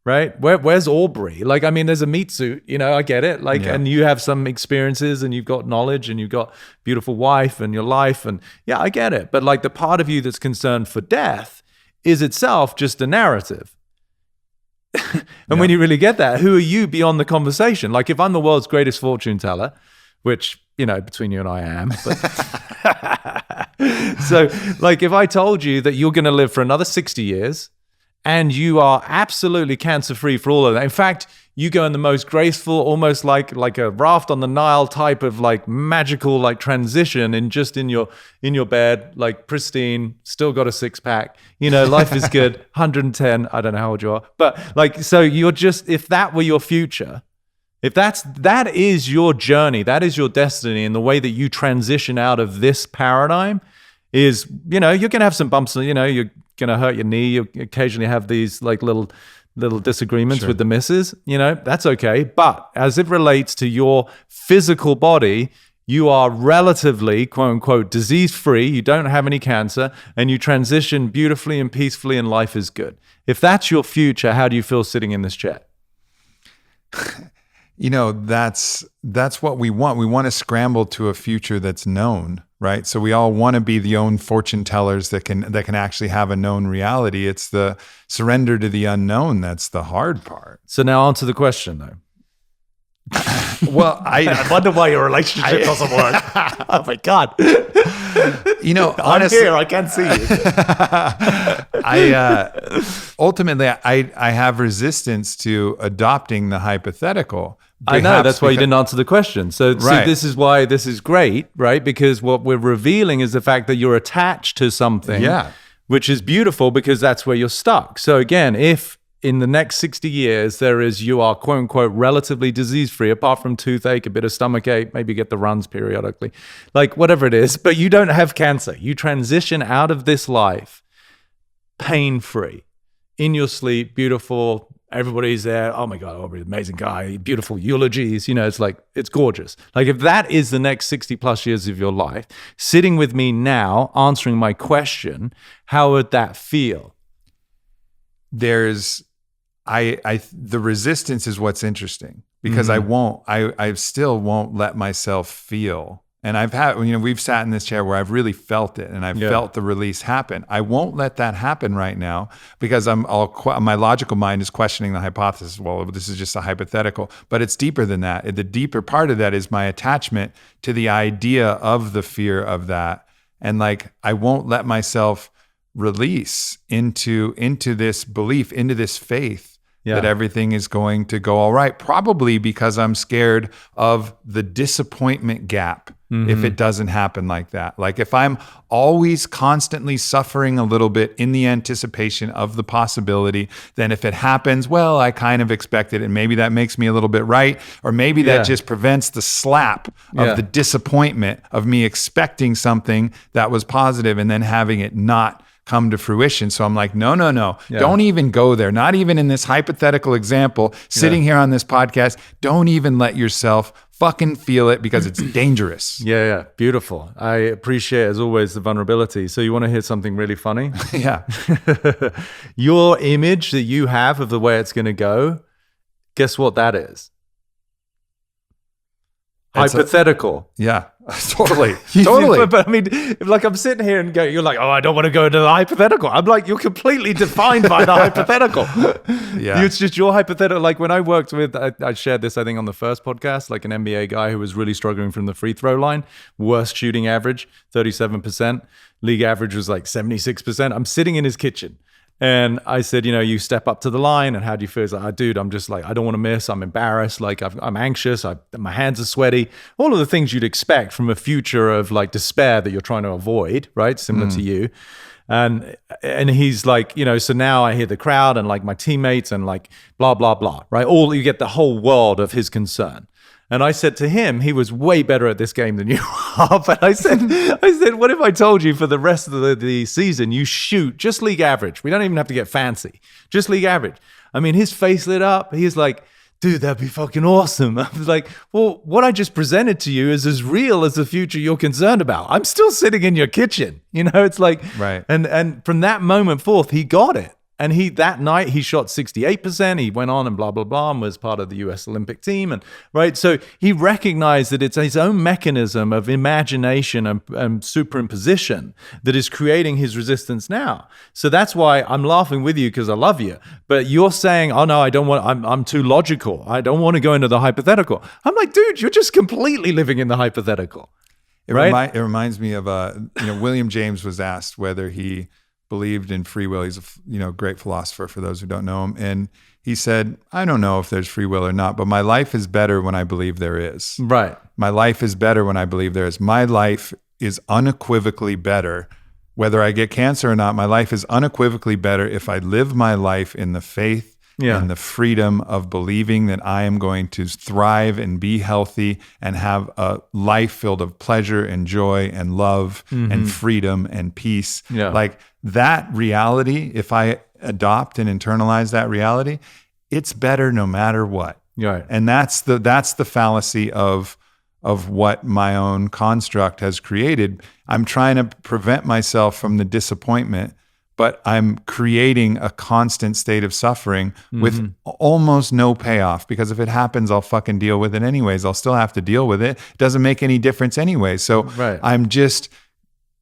right? Where's Aubrey? There's a meat suit, I get it. And you have some experiences, and you've got knowledge, and you've got beautiful wife and your life, and I get it. But the part of you that's concerned for death is itself just a narrative. And when you really get that, who are you beyond the conversation? If I'm the world's greatest fortune teller, which, between you and I am, but so if I told you that you're going to live for another 60 years and you are absolutely cancer-free for all of that. In fact, you go in the most graceful, almost like a raft on the Nile type of magical transition in your bed, pristine, still got a 6-pack, life is good, 110, I don't know how old you are, but so you're just, if that were your future, if that is your journey, that is your destiny, and the way that you transition out of this paradigm is, you're going to have some bumps, you're going to hurt your knee, you occasionally have these little disagreements with the missus, that's okay. But as it relates to your physical body, you are relatively, quote unquote, disease-free, you don't have any cancer, and you transition beautifully and peacefully, and life is good. If that's your future, how do you feel sitting in this chair? that's what we want. We want to scramble to a future that's known, right? So we all want to be the own fortune tellers that can actually have a known reality. It's the surrender to the unknown that's the hard part. So now answer the question, though. Well, I wonder why your relationship doesn't work. Oh my God. Honestly, I'm here. I can't see you. Ultimately, I have resistance to adopting the hypothetical. I know, that's why you didn't answer the question. So Right. this is why this is great, right? Because what we're revealing is the fact that you're attached to something, Yeah. which is beautiful because that's where you're stuck. So again, if in the next 60 years, you are quote unquote relatively disease free, apart from toothache, a bit of stomach ache, maybe get the runs periodically, like whatever it is, but you don't have cancer. You transition out of this life pain free, in your sleep, beautiful. Everybody's there. Oh my God, Aubrey, amazing guy, beautiful eulogies. It's like, it's gorgeous. Like if that is the next 60 plus years of your life, sitting with me now, answering my question, how would that feel? The resistance is what's interesting because I still won't let myself feel. And I've had, we've sat in this chair where I've really felt it and I've felt the release happen. I won't let that happen right now because my logical mind is questioning the hypothesis. Well, this is just a hypothetical, but it's deeper than that. The deeper part of that is my attachment to the idea of the fear of that. And like, I won't let myself release into this belief, into this faith that everything is going to go all right, probably because I'm scared of the disappointment gap if it doesn't happen like that. Like if I'm always constantly suffering a little bit in the anticipation of the possibility, then if it happens, well, I kind of expect it and maybe that makes me a little bit right, or maybe that just prevents the slap of the disappointment of me expecting something that was positive and then having it not come to fruition. So I'm like, no. Don't even go there. Not even in this hypothetical example, sitting here on this podcast, don't even let yourself fucking feel it because it's dangerous. Yeah. Beautiful. I appreciate, as always, the vulnerability. So you want to hear something really funny? Yeah. Your image that you have of the way it's going to go, guess what that is? Hypothetical. Totally. But I mean, like I'm sitting here and you're like, oh, I don't want to go into the hypothetical. I'm like, you're completely defined by the hypothetical. Yeah. It's just your hypothetical. Like when I worked with, I shared this, I think on the first podcast, like an NBA guy who was really struggling from the free throw line, worst shooting average, 37%. League average was like 76%. I'm sitting in his kitchen. And I said, you step up to the line and how do you feel? He's like, dude, I'm just like, I don't want to miss. I'm embarrassed. Like I'm anxious. My hands are sweaty. All of the things you'd expect from a future of like despair that you're trying to avoid, right? Similar to you. And he's like, so now I hear the crowd and like my teammates and like blah, blah, blah, right? You get the whole world of his concern. And I said to him, he was way better at this game than you are. But I said, what if I told you for the rest of the season, you shoot just league average? We don't even have to get fancy. Just league average. I mean, his face lit up. He's like, dude, that'd be fucking awesome. I was like, well, what I just presented to you is as real as the future you're concerned about. I'm still sitting in your kitchen. It's like, right. And from that moment forth, he got it. And that night he shot 68%. He went on and blah, blah, blah, and was part of the US Olympic team. And right. So he recognized that it's his own mechanism of imagination and superimposition that is creating his resistance now. So that's why I'm laughing with you because I love you. But you're saying, oh no, I don't want, I'm too logical. I don't want to go into the hypothetical. I'm like, dude, you're just completely living in the hypothetical. It reminds me of, William James was asked whether he believed in free will. He's a great philosopher for those who don't know him. And he said, I don't know if there's free will or not, but my life is better when I believe there is. Right. My life is better when I believe there is. My life is unequivocally better. Whether I get cancer or not, my life is unequivocally better if I live my life in the faith and the freedom of believing that I am going to thrive and be healthy and have a life filled of pleasure and joy and love and freedom and peace. Yeah. Like that reality, if I adopt and internalize that reality, it's better no matter what. Right. And that's the fallacy of what my own construct has created. I'm trying to prevent myself from the disappointment but I'm creating a constant state of suffering with almost no payoff, because if it happens, I'll fucking deal with it anyways. I'll still have to deal with it. It doesn't make any difference anyway. So I'm just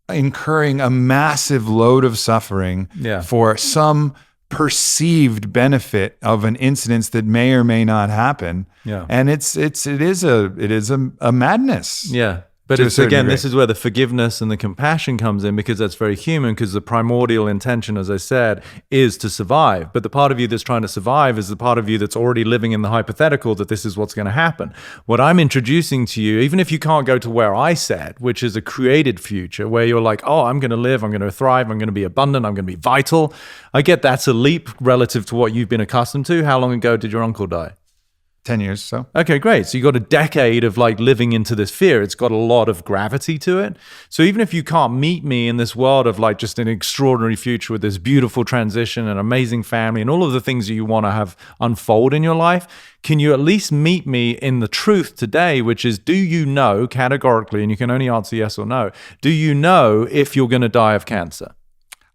incurring a massive load of suffering for some perceived benefit of an incident that may or may not happen. And it is a madness. But it's, again, this is where the forgiveness and the compassion comes in, because that's very human, because the primordial intention, as I said, is to survive. But the part of you that's trying to survive is the part of you that's already living in the hypothetical that this is what's going to happen. What I'm introducing to you, even if you can't go to where I said, which is a created future, where you're like, oh, I'm going to live, I'm going to thrive, I'm going to be abundant, I'm going to be vital. I get that's a leap relative to what you've been accustomed to. How long ago did your uncle die? 10 years or so. Okay, great. So you got a decade of like living into this fear. It's got a lot of gravity to it. So even if you can't meet me in this world of like just an extraordinary future with this beautiful transition and amazing family and all of the things that you want to have unfold in your life, can you at least meet me in the truth today, which is, do you know categorically, and you can only answer yes or no, do you know if you're going to die of cancer?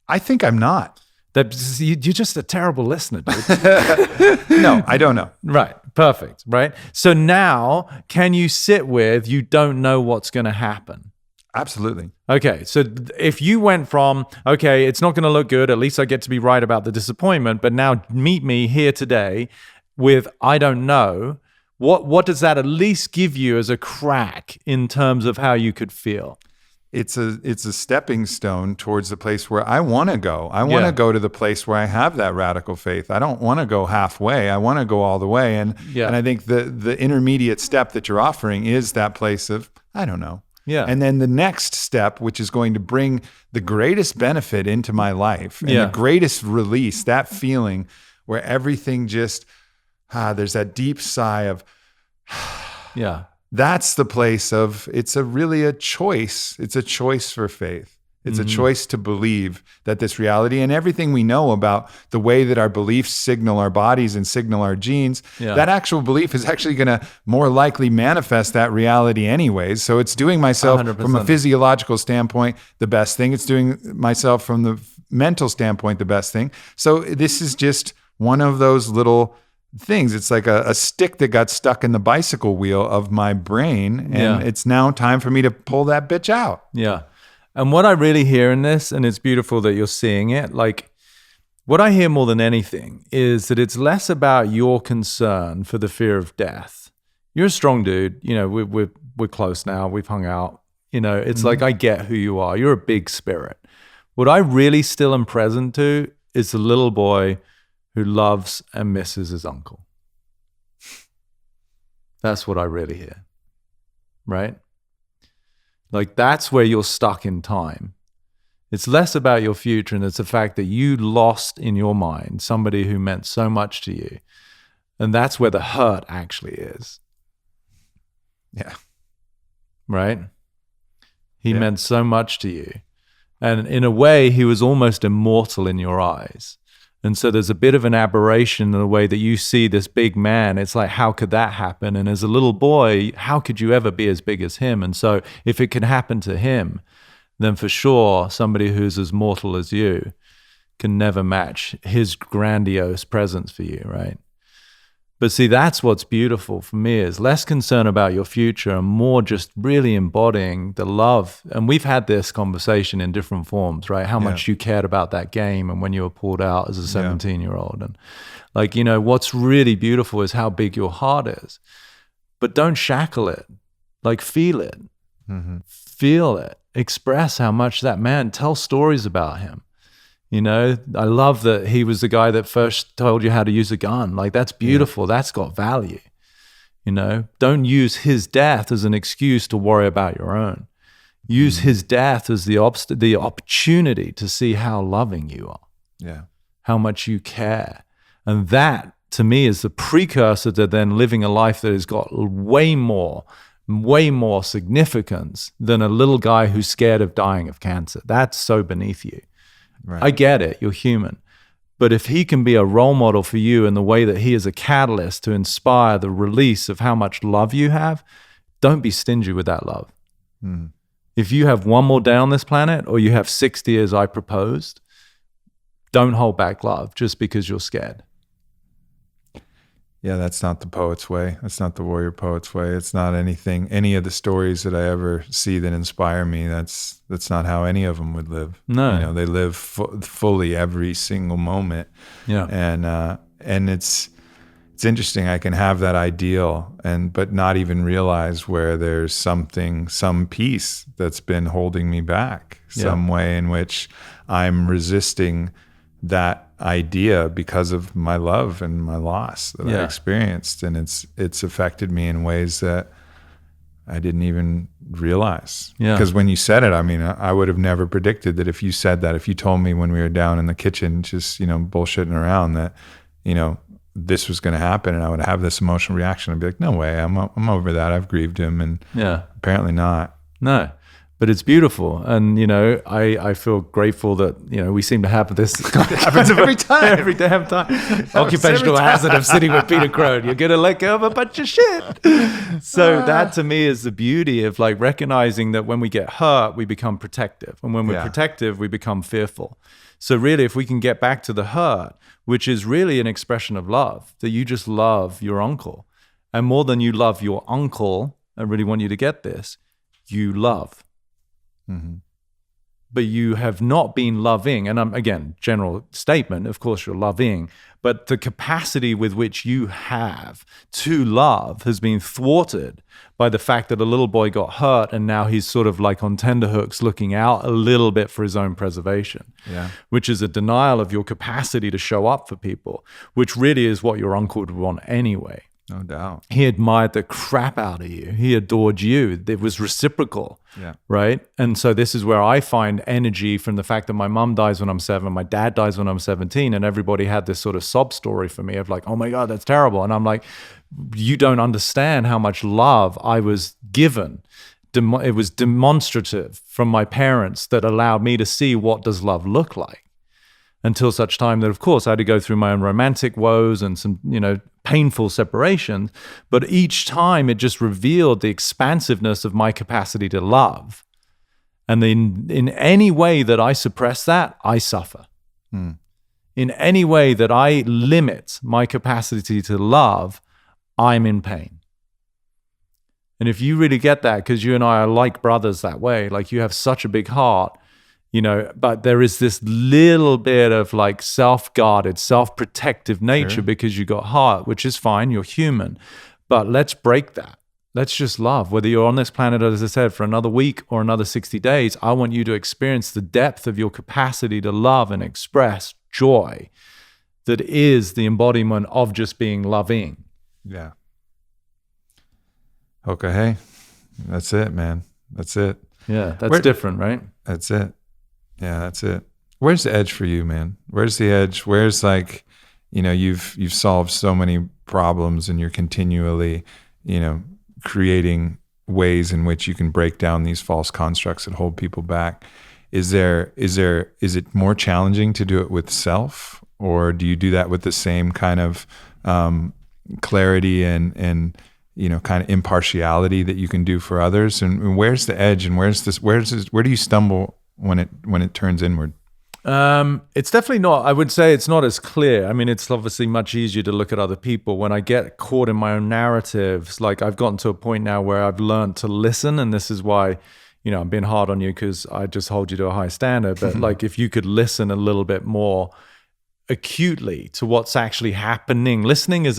I think I'm not. You're just a terrible listener, dude. No, I don't know. Right. Perfect. Right. So now, can you sit with, you don't know what's going to happen? Absolutely. Okay. So if you went from, okay, it's not going to look good, at least I get to be right about the disappointment, but now meet me here today with, I don't know, what does that at least give you as a crack in terms of how you could feel? It's a stepping stone towards the place where I want to go. I want to go to the place where I have that radical faith. I don't want to go halfway. I want to go all the way. And I think the intermediate step that you're offering is that place of, I don't know. And then the next step, which is going to bring the greatest benefit into my life and the greatest release, that feeling where everything just, there's that deep sigh of, that's the place of, it's really a choice. It's a choice for faith. It's a choice to believe that this reality and everything we know about the way that our beliefs signal our bodies and signal our genes, that actual belief is actually going to more likely manifest that reality anyways. So it's doing myself 100%. From a physiological standpoint, the best thing. It's doing myself from the mental standpoint, the best thing. So this is just one of those little things. It's like a stick that got stuck in the bicycle wheel of my brain, and it's now time for me to pull that bitch out. And what I really hear in this, and it's beautiful that you're seeing it, like what I hear more than anything is that it's less about your concern for the fear of death. You're a strong dude. You know, we're close now. We've hung out. You know, it's like, I get who you are. You're a big spirit. What I really still am present to is the little boy who loves and misses his uncle. That's what I really hear, right? Like, that's where you're stuck in time. It's less about your future, and it's the fact that you lost in your mind somebody who meant so much to you. And that's where the hurt actually is. Right? He meant so much to you. And in a way, he was almost immortal in your eyes. And so there's a bit of an aberration in the way that you see this big man. It's like, how could that happen? And as a little boy, how could you ever be as big as him? And so if it can happen to him, then for sure, somebody who's as mortal as you can never match his grandiose presence for you, right? But see, that's what's beautiful for me, is less concern about your future and more just really embodying the love. And we've had this conversation in different forms, right? How much you cared about that game and when you were pulled out as a 17-year-old. And like, you know, what's really beautiful is how big your heart is. But don't shackle it. Like, feel it. Feel it. Express how much that man, tell stories about him. You know, I love that he was the guy that first told you how to use a gun. Like, that's beautiful. That's got value. You know, don't use his death as an excuse to worry about your own. Use his death as the opportunity to see how loving you are. How much you care. And that, to me, is the precursor to then living a life that has got way more significance than a little guy who's scared of dying of cancer. That's so beneath you. Right. I get it, you're human. But if he can be a role model for you in the way that he is a catalyst to inspire the release of how much love you have, don't be stingy with that love. If you have one more day on this planet, or you have 60 as I proposed, don't hold back love just because you're scared. Yeah, that's not the poet's way. That's not the warrior poet's way. It's not any of the stories that I ever see that inspire me. That's not how any of them would live. No. They live fully every single moment. Yeah. And it's interesting. I can have that ideal but not even realize where there's some piece that's been holding me back, some way in which I'm resisting that idea because of my love and my loss that I experienced, and it's affected me in ways that I didn't even realize. Because when you said it, I mean, I would have never predicted that if you said that, if you told me when we were down in the kitchen just bullshitting around that this was going to happen and I would have this emotional reaction, I'd be like, no way, I'm over that, I've grieved him. And apparently not. No. But it's beautiful, and I feel grateful that we seem to have this. It happens every time, every damn time. Occupational hazard of sitting with Peter Crone. You're gonna let go of a bunch of shit. So that to me is the beauty of like recognizing that when we get hurt, we become protective, and when we're protective, we become fearful. So really, if we can get back to the hurt, which is really an expression of love, that you just love your uncle, and more than you love your uncle, I really want you to get this, you love. Mm-hmm. But you have not been loving, and again, general statement, of course you're loving, but the capacity with which you have to love has been thwarted by the fact that a little boy got hurt and now he's sort of like on tenterhooks looking out a little bit for his own preservation, which is a denial of your capacity to show up for people, which really is what your uncle would want anyway. No doubt. He admired the crap out of you. He adored you. It was reciprocal, right? And so this is where I find energy from the fact that my mum dies when I'm 7, my dad dies when I'm 17, and everybody had this sort of sob story for me of like, oh my God, that's terrible. And I'm like, you don't understand how much love I was given. It was demonstrative from my parents that allowed me to see what does love look like. Until such time that, of course, I had to go through my own romantic woes and some, painful separations. But each time it just revealed the expansiveness of my capacity to love. And then in any way that I suppress that, I suffer. In any way that I limit my capacity to love, I'm in pain. And if you really get that, because you and I are like brothers that way, like you have such a big heart, but there is this little bit of like self-guarded, self-protective nature because you got heart, which is fine, you're human. But let's break that. Let's just love. Whether you're on this planet, as I said, for another week or another 60 days, I want you to experience the depth of your capacity to love and express joy that is the embodiment of just being loving. Yeah. Okay, hey, that's it, man. That's it. Yeah, that's different, right? That's it. Yeah, that's it. Where's the edge for you, man? Where's the edge? Where's like, you've solved so many problems and you're continually, creating ways in which you can break down these false constructs that hold people back. Is it more challenging to do it with self, or do you do that with the same kind of clarity and kind of impartiality that you can do for others? And where's the edge, and where do you stumble when it turns inward? It's definitely not, I would say it's not as clear. I mean, it's obviously much easier to look at other people. When I get caught in my own narratives, like I've gotten to a point now where I've learned to listen, and this is why, I'm being hard on you because I just hold you to a high standard. But like if you could listen a little bit more acutely to what's actually happening. Listening is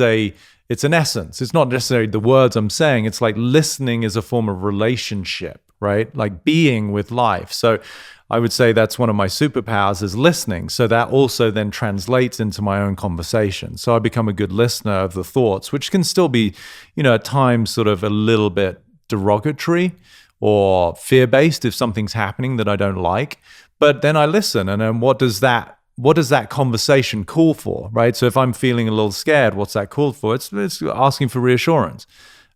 it's an essence. It's not necessarily the words I'm saying. It's like listening is a form of relationship, right? Like being with life. So I would say that's one of my superpowers is listening. So that also then translates into my own conversation. So I become a good listener of the thoughts, which can still be, at times sort of a little bit derogatory or fear-based if something's happening that I don't like. But then I listen, and then what does that conversation call for, right? So if I'm feeling a little scared, what's that called for? It's asking for reassurance.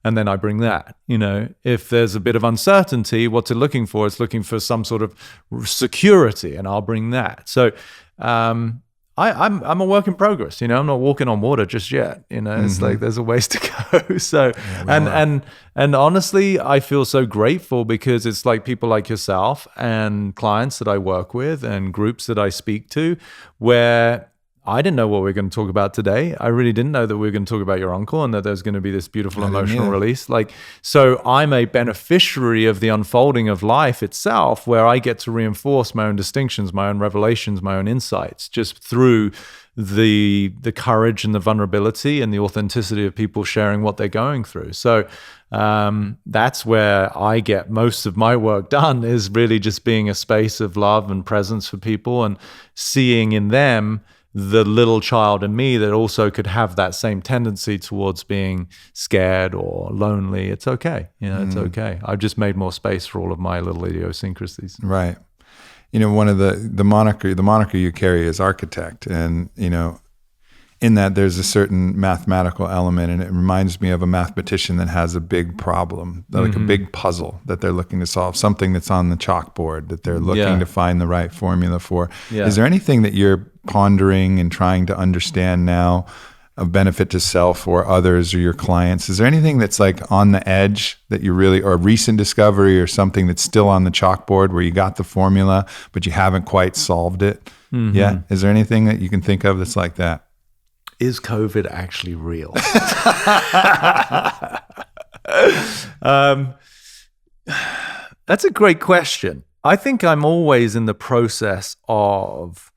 And then I bring that, if there's a bit of uncertainty, what's it looking for? It's looking for some sort of security, and I'll bring that. So I'm a work in progress. I'm not walking on water just yet. It's like there's a ways to go. So, and honestly, I feel so grateful because it's like people like yourself and clients that I work with and groups that I speak to, where I didn't know what we were going to talk about today. I really didn't know that we were going to talk about your uncle and that there's going to be this beautiful emotional release. So I'm a beneficiary of the unfolding of life itself, where I get to reinforce my own distinctions, my own revelations, my own insights, just through the courage and the vulnerability and the authenticity of people sharing what they're going through. So that's where I get most of my work done, is really just being a space of love and presence for people and seeing in them the little child in me that also could have that same tendency towards being scared or lonely. It's okay. It's okay. I've just made more space for all of my little idiosyncrasies. Right. One of the moniker you carry is architect. And, in that there's a certain mathematical element, and it reminds me of a mathematician that has a big problem, like a big puzzle that they're looking to solve, something that's on the chalkboard that they're looking to find the right formula for. Yeah. Is there anything that you're pondering and trying to understand now of benefit to self or others or your clients? Is there anything that's like on the edge that you really, or a recent discovery or something that's still on the chalkboard where you got the formula, but you haven't quite solved it yet? Is there anything that you can think of that's like that? Is COVID actually real? That's a great question. I think I'm always in the process of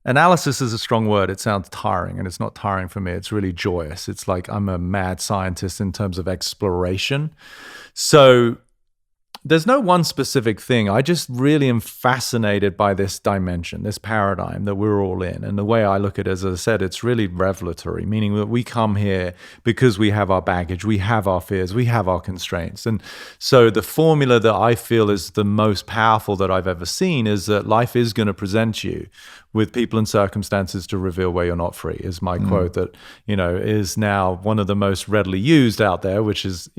analysis. Is a strong word. It sounds tiring, and it's not tiring for me. It's really joyous. It's like I'm a mad scientist in terms of exploration. So there's no one specific thing. I just really am fascinated by this dimension, this paradigm that we're all in. And the way I look at it, as I said, it's really revelatory, meaning that we come here because we have our baggage, we have our fears, we have our constraints. And so the formula that I feel is the most powerful that I've ever seen is that life is going to present you with people and circumstances to reveal where you're not free, is my quote that, is now one of the most readily used out there, which is,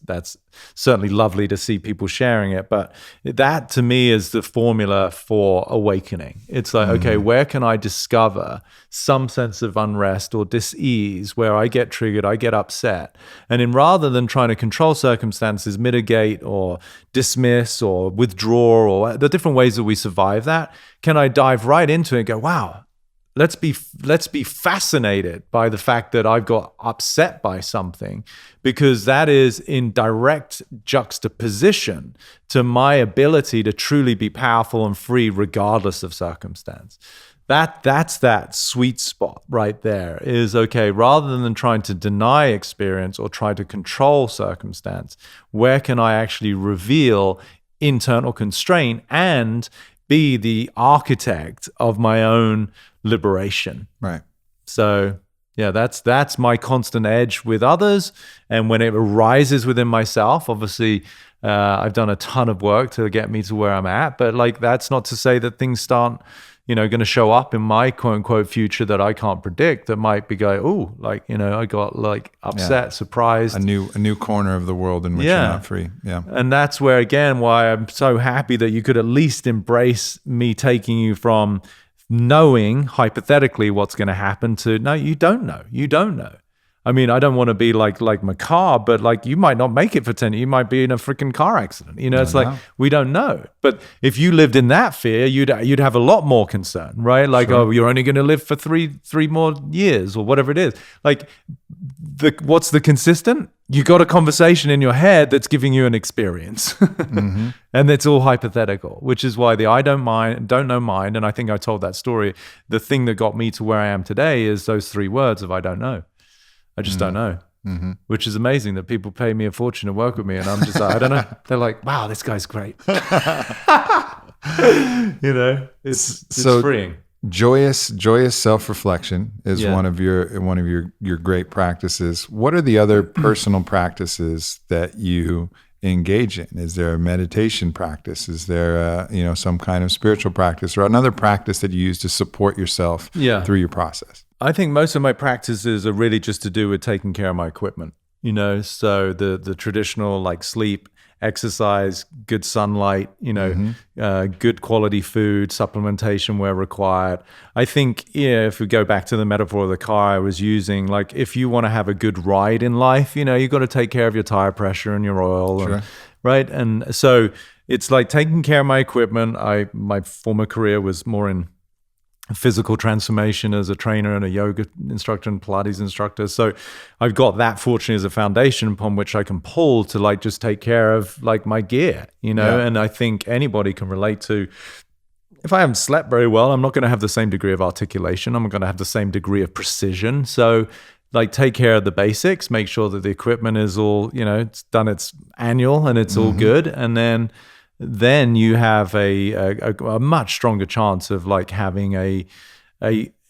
that's certainly lovely to see people sharing it. But that to me is the formula for awakening. It's like, okay, where can I discover some sense of unrest or dis-ease where I get triggered, I get upset? And rather than trying to control circumstances, mitigate or dismiss or withdraw or the different ways that we survive that, can I dive right into it and go, wow, let's be fascinated by the fact that I've got upset by something, because that is in direct juxtaposition to my ability to truly be powerful and free regardless of circumstance. That's that sweet spot right there, is okay, rather than trying to deny experience or try to control circumstance, where can I actually reveal internal constraint and be the architect of my own liberation? Right. So yeah, that's my constant edge with others. And when it arises within myself, obviously I've done a ton of work to get me to where I'm at, but like, that's not to say that things aren't, going to show up in my quote unquote future that I can't predict, that might be going, oh, like, I got like upset, surprised. A new corner of the world in which you're not free. Yeah. And that's where, again, why I'm so happy that you could at least embrace me taking you from knowing hypothetically what's going to happen to, no, you don't know. I mean, I don't want to be like macabre, but like, you might not make it for 10 years. You might be in a freaking car accident. It's like, we don't know. But if you lived in that fear, you'd have a lot more concern, right? Like, oh, you're only going to live for three more years or whatever it is. Like, what's the consistent? You got a conversation in your head that's giving you an experience. And it's all hypothetical, which is why the I don't know mind. And I think I told that story. The thing that got me to where I am today is those 3 words of I don't know. I just don't know, which is amazing that people pay me a fortune to work with me. And I'm just like, I don't know. They're like, wow, this guy's great. It's so freeing. Joyous self-reflection is one of your great practices. What are the other personal practices that you engage in? Is there a meditation practice? Is there some kind of spiritual practice or another practice that you use to support yourself through your process? I think most of my practices are really just to do with taking care of my equipment, so the traditional like sleep, exercise, good sunlight, good quality food, supplementation where required. I think, if we go back to the metaphor of the car I was using, like if you want to have a good ride in life, you've got to take care of your tire pressure and your oil, Sure. right? And so it's like taking care of my equipment. My former career was more in physical transformation as a trainer and a yoga instructor and Pilates instructor. So I've got that fortunately as a foundation upon which I can pull to like just take care of like my gear, and I think anybody can relate to, if I haven't slept very well, I'm not going to have the same degree of articulation. I'm going to have the same degree of precision. So like take care of the basics, make sure that the equipment is all, it's done its annual and it's all good. And then you have a much stronger chance of like having a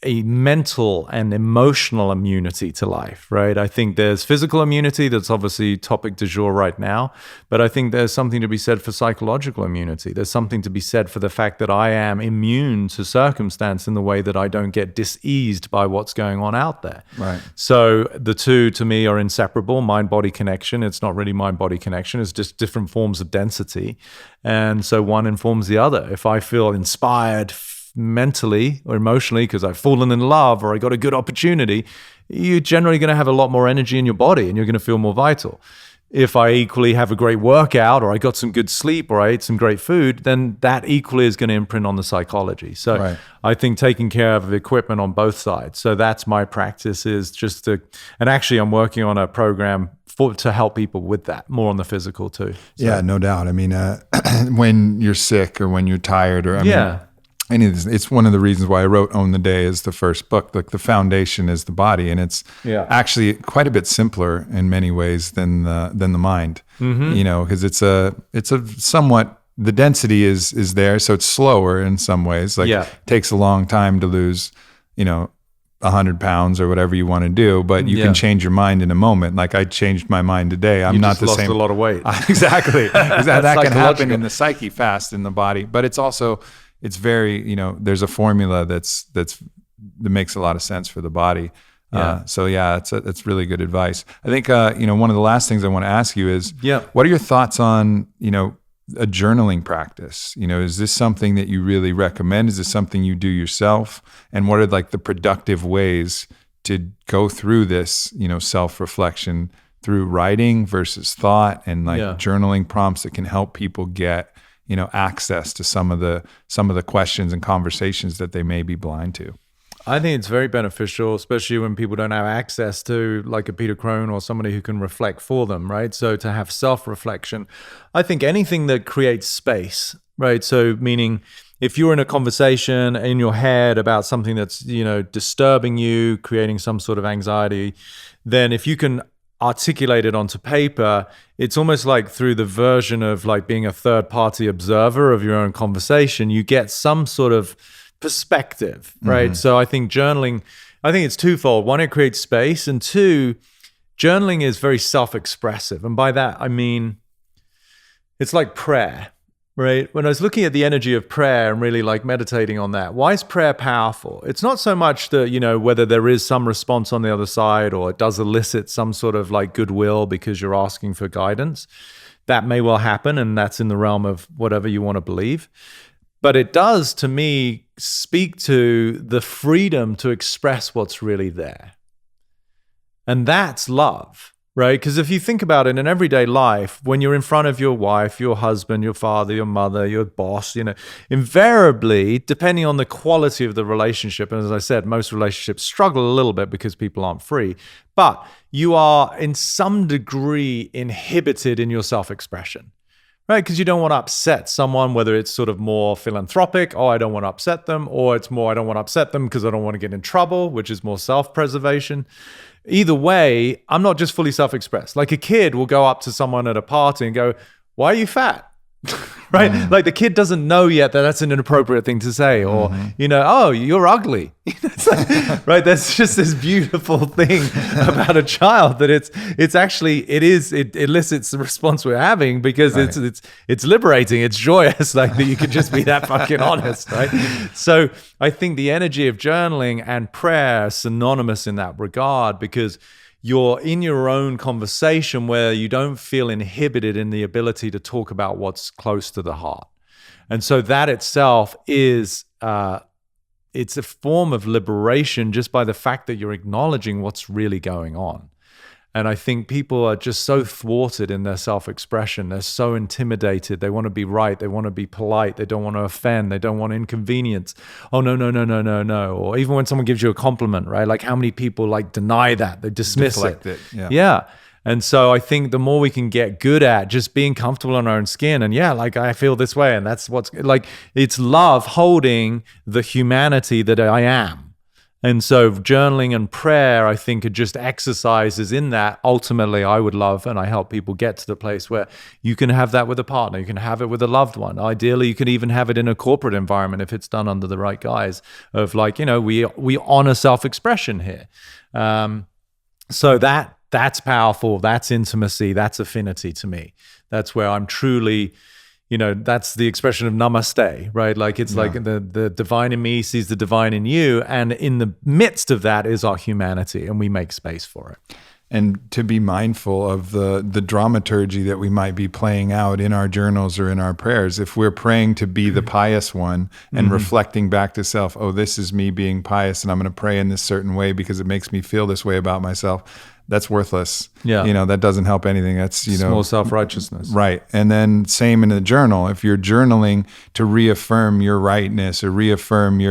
mental and emotional immunity to life, right? I think there's physical immunity that's obviously topic du jour right now, but I think there's something to be said for psychological immunity. There's something to be said for the fact that I am immune to circumstance in the way that I don't get diseased by what's going on out there. Right. So the two to me are inseparable, mind-body connection. It's not really mind-body connection. It's just different forms of density. And so one informs the other. If I feel inspired mentally or emotionally because I've fallen in love or I got a good opportunity, you're generally going to have a lot more energy in your body and you're going to feel more vital. If I equally have a great workout or I got some good sleep or I ate some great food, then that equally is going to imprint on the psychology. So Right. I think taking care of the equipment on both sides. So that's my practice, is just to, and actually I'm working on a program to help people with that, more on the physical too. So, Yeah, no doubt. I mean, when you're sick or when you're tired or any of this, it's one of the reasons why I wrote Own the Day as the first book. Like the foundation is the body, and it's actually quite a bit simpler in many ways than the mind. Because it's a somewhat, the density is there, so it's slower in some ways. Like it takes a long time to lose, 100 pounds or whatever you want to do, but you can change your mind in a moment. Like I changed my mind today. I'm not the same. You lost a lot of weight. Exactly. That can happen in the psyche fast in the body, but it's also, it's very, there's a formula that makes a lot of sense for the body. So it's really good advice. I think, one of the last things I want to ask you is, what are your thoughts on, a journaling practice? Is this something that you really recommend? Is this something you do yourself? And what are like the productive ways to go through this, self-reflection through writing versus thought, and like journaling prompts that can help people get, access to some of the questions and conversations that they may be blind to? I think it's very beneficial, especially when people don't have access to like a Peter Crone or somebody who can reflect for them, right? So to have self-reflection, I think anything that creates space, right? So meaning if you're in a conversation in your head about something that's, disturbing you, creating some sort of anxiety, then if you can articulate it onto paper, it's almost like through the version of like being a third-party observer of your own conversation, you get some sort of perspective, right? So I think journaling, it's twofold. One, it creates space, and two, journaling is very self-expressive. And by that, I mean, it's like prayer, right? When I was looking at the energy of prayer and really like meditating on that, why is prayer powerful? It's not so much that, whether there is some response on the other side or it does elicit some sort of like goodwill because you're asking for guidance. That may well happen, and that's in the realm of whatever you want to believe. But it does, to me, speak to the freedom to express what's really there. And that's love, right? Because if you think about it in everyday life, when you're in front of your wife, your husband, your father, your mother, your boss, invariably, depending on the quality of the relationship, and as I said, most relationships struggle a little bit because people aren't free, but you are in some degree inhibited in your self-expression. Right, because you don't want to upset someone, whether it's sort of more philanthropic, I don't want to upset them, or it's more, I don't want to upset them because I don't want to get in trouble, which is more self-preservation. Either way, I'm not just fully self-expressed. Like a kid will go up to someone at a party and go, "Why are you fat?" Right? Like the kid doesn't know yet that that's an inappropriate thing to say, or, "Oh, you're ugly." Right? There's just this beautiful thing about a child that it elicits the response we're having because it's liberating, it's joyous, like that you could just be that fucking honest, right? So I think the energy of journaling and prayer are synonymous in that regard, because you're in your own conversation where you don't feel inhibited in the ability to talk about what's close to the heart. And so that itself is, it's a form of liberation just by the fact that you're acknowledging what's really going on. And I think people are just so thwarted in their self-expression. They're so intimidated. They want to be right. They want to be polite. They don't want to offend. They don't want inconvenience. Oh, no, no, no, no, no, no. Or even when someone gives you a compliment, right? Like how many people like deny that? They dismiss Deflect it. Yeah. And so I think the more we can get good at just being comfortable in our own skin and like I feel this way and that's what's like, it's love holding the humanity that I am. And so journaling and prayer, I think, are just exercises in that. Ultimately, I would love, and I help people get to the place where you can have that with a partner, you can have it with a loved one. Ideally, you can even have it in a corporate environment if it's done under the right guise of like, we honor self-expression here. So that's powerful, that's intimacy, that's affinity to me. That's where I'm truly... that's the expression of namaste, right? Like it's like the divine in me sees the divine in you. And in the midst of that is our humanity, and we make space for it. And to be mindful of the dramaturgy that we might be playing out in our journals or in our prayers. If we're praying to be the pious one and reflecting back to self, oh, this is me being pious and I'm going to pray in this certain way because it makes me feel this way about myself. That's worthless. Yeah. That doesn't help anything. That's, small self-righteousness. Right. And then same in the journal. If you're journaling to reaffirm your rightness or reaffirm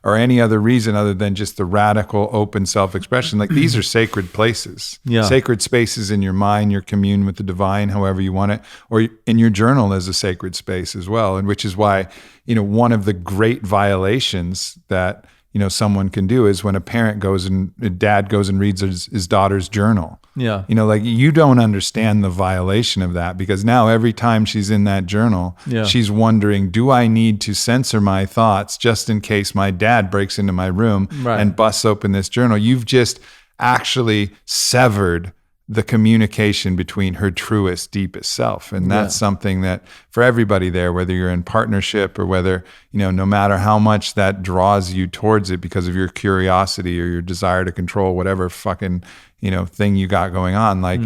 or any other reason other than just the radical open self-expression, like these are sacred places, sacred spaces in your mind, your commune with the divine, however you want it, or in your journal is a sacred space as well. And which is why, one of the great violations that, someone can do is when a dad goes and reads his daughter's journal. Yeah. Like you don't understand the violation of that because now every time she's in that journal, she's wondering, do I need to censor my thoughts just in case my dad breaks into my room and busts open this journal? You've just actually severed the communication between her truest, deepest self. And that's something that for everybody there, whether you're in partnership or whether, no matter how much that draws you towards it because of your curiosity or your desire to control whatever fucking, thing you got going on, like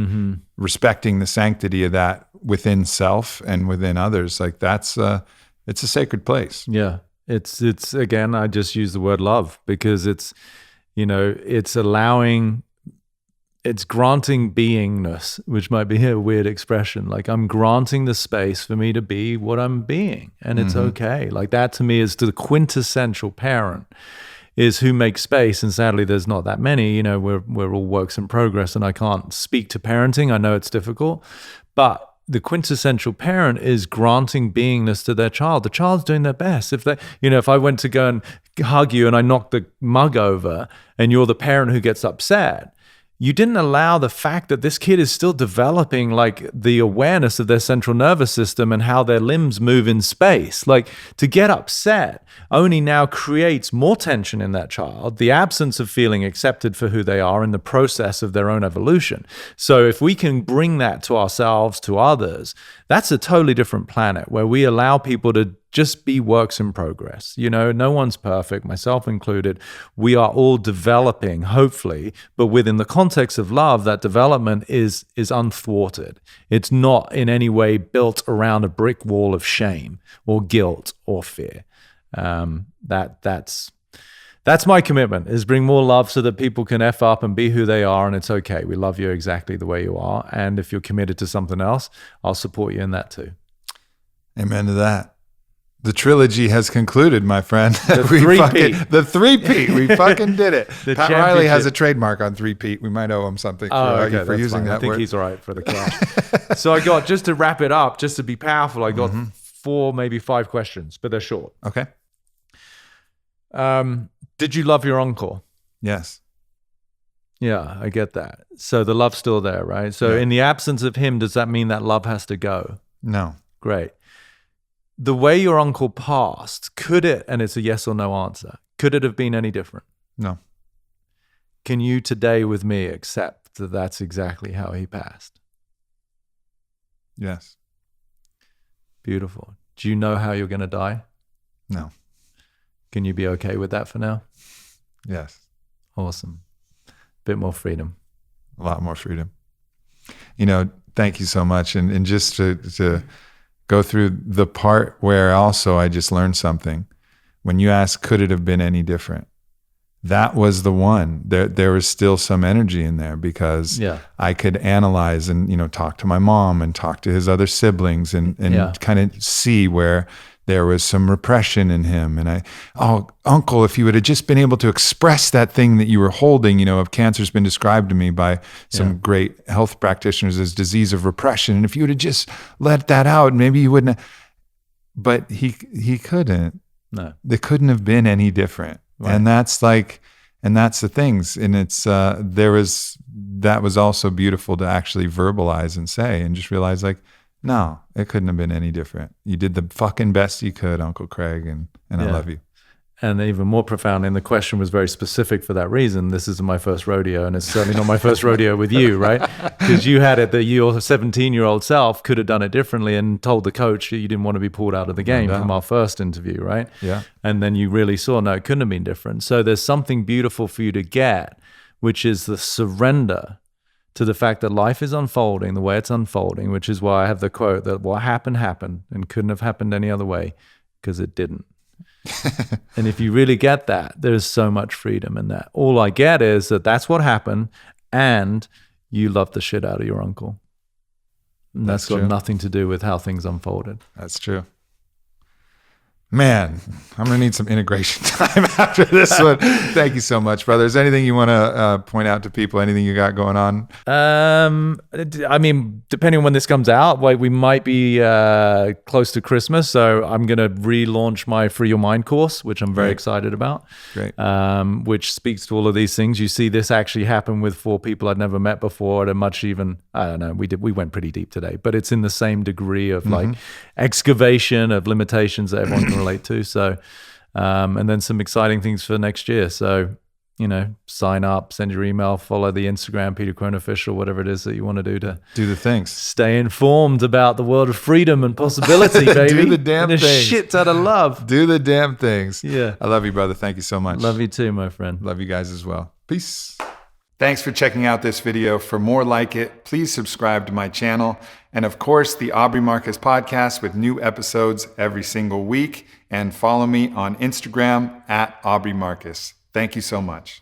respecting the sanctity of that within self and within others, like it's a sacred place. Yeah. It's again, I just use the word love because it's it's granting beingness, which might be a weird expression. Like I'm granting the space for me to be what I'm being, and it's okay. Like that to me is the quintessential parent, is who makes space. And sadly, there's not that many. We're all works in progress, and I can't speak to parenting. I know it's difficult, but the quintessential parent is granting beingness to their child. The child's doing their best. If they, if I went to go and hug you and I knocked the mug over, and you're the parent who gets upset, you didn't allow the fact that this kid is still developing like the awareness of their central nervous system and how their limbs move in space. Like to get upset only now creates more tension in that child, the absence of feeling accepted for who they are in the process of their own evolution. So if we can bring that to ourselves, to others, that's a totally different planet where we allow people to just be works in progress. No one's perfect, myself included. We are all developing, hopefully, but within the context of love, that development is unthwarted. It's not in any way built around a brick wall of shame or guilt or fear. That's my commitment, is bring more love so that people can F up and be who they are, and it's okay. We love you exactly the way you are. And if you're committed to something else, I'll support you in that too. Amen to that. The trilogy has concluded, my friend. The three-peat. The three-peat. We fucking did it. Pat Riley has a championship. trademark on three-peat. We might owe him something Okay, for that's using fine. that I think word. he's all right for the cash. So I got, just to wrap it up, just to be powerful, I got 4, maybe 5 questions, but they're short. Okay. Did you love your uncle? Yes. Yeah, I get that. So the love's still there, right? So in the absence of him, does that mean that love has to go? No. Great. The way your uncle passed, could it, and it's a yes or no answer, could it have been any different? No. Can you today with me accept that that's exactly how he passed? Yes. Beautiful. Do you know how you're going to die? No. Can you be okay with that for now? Yes. Awesome. Bit more freedom. A lot more freedom. Thank you so much. And just to go through the part where also I just learned something. When you ask, could it have been any different? That was the one. There was still some energy in there because I could analyze and talk to my mom and talk to his other siblings and kind of see where there was some repression in him. And uncle, if you would have just been able to express that thing that you were holding, if cancer's been described to me by some great health practitioners as disease of repression, and if you would have just let that out, maybe you wouldn't have. But he couldn't. No, it couldn't have been any different. Right. And that's the things. And it's, that was also beautiful to actually verbalize and say, and just realize no, it couldn't have been any different. You did the fucking best you could, Uncle Craig, and I love you. And even more profound, and the question was very specific for that reason. This isn't my first rodeo, and it's certainly not my first rodeo with you, right? Because you had it that your 17-year-old self could have done it differently and told the coach that you didn't want to be pulled out of the game from our first interview, right? Yeah. And then you really saw, no, it couldn't have been different. So there's something beautiful for you to get, which is the surrender to the fact that life is unfolding the way it's unfolding, which is why I have the quote that what happened, happened, and couldn't have happened any other way because it didn't. And if you really get that, there's so much freedom in that. All I get is that that's what happened, and you love the shit out of your uncle. And that's got nothing to do with how things unfolded. That's true. Man, I'm going to need some integration time after this one. Thank you so much, brother. Is there anything you want to point out to people? Anything you got going on? I mean, depending on when this comes out, we might be close to Christmas. So I'm going to relaunch my Free Your Mind course, which I'm very excited about. Great. Which speaks to all of these things. You see this actually happen with 4 people I'd never met before at a much even, I don't know, we went pretty deep today, but it's in the same degree of excavation of limitations that everyone can relate to. So, and then some exciting things for next year. So, sign up, send your email, follow the Instagram, Peter Crone Official, whatever it is that you want to do to do the things. Stay informed about the world of freedom and possibility, baby. Do the damn and things. A shit ton of love. Do the damn things. Yeah. I love you, brother. Thank you so much. Love you too, my friend. Love you guys as well. Peace. Thanks for checking out this video. For more like it, please subscribe to my channel. And of course, the Aubrey Marcus podcast with new episodes every single week. And follow me on Instagram @Aubrey Marcus. Thank you so much.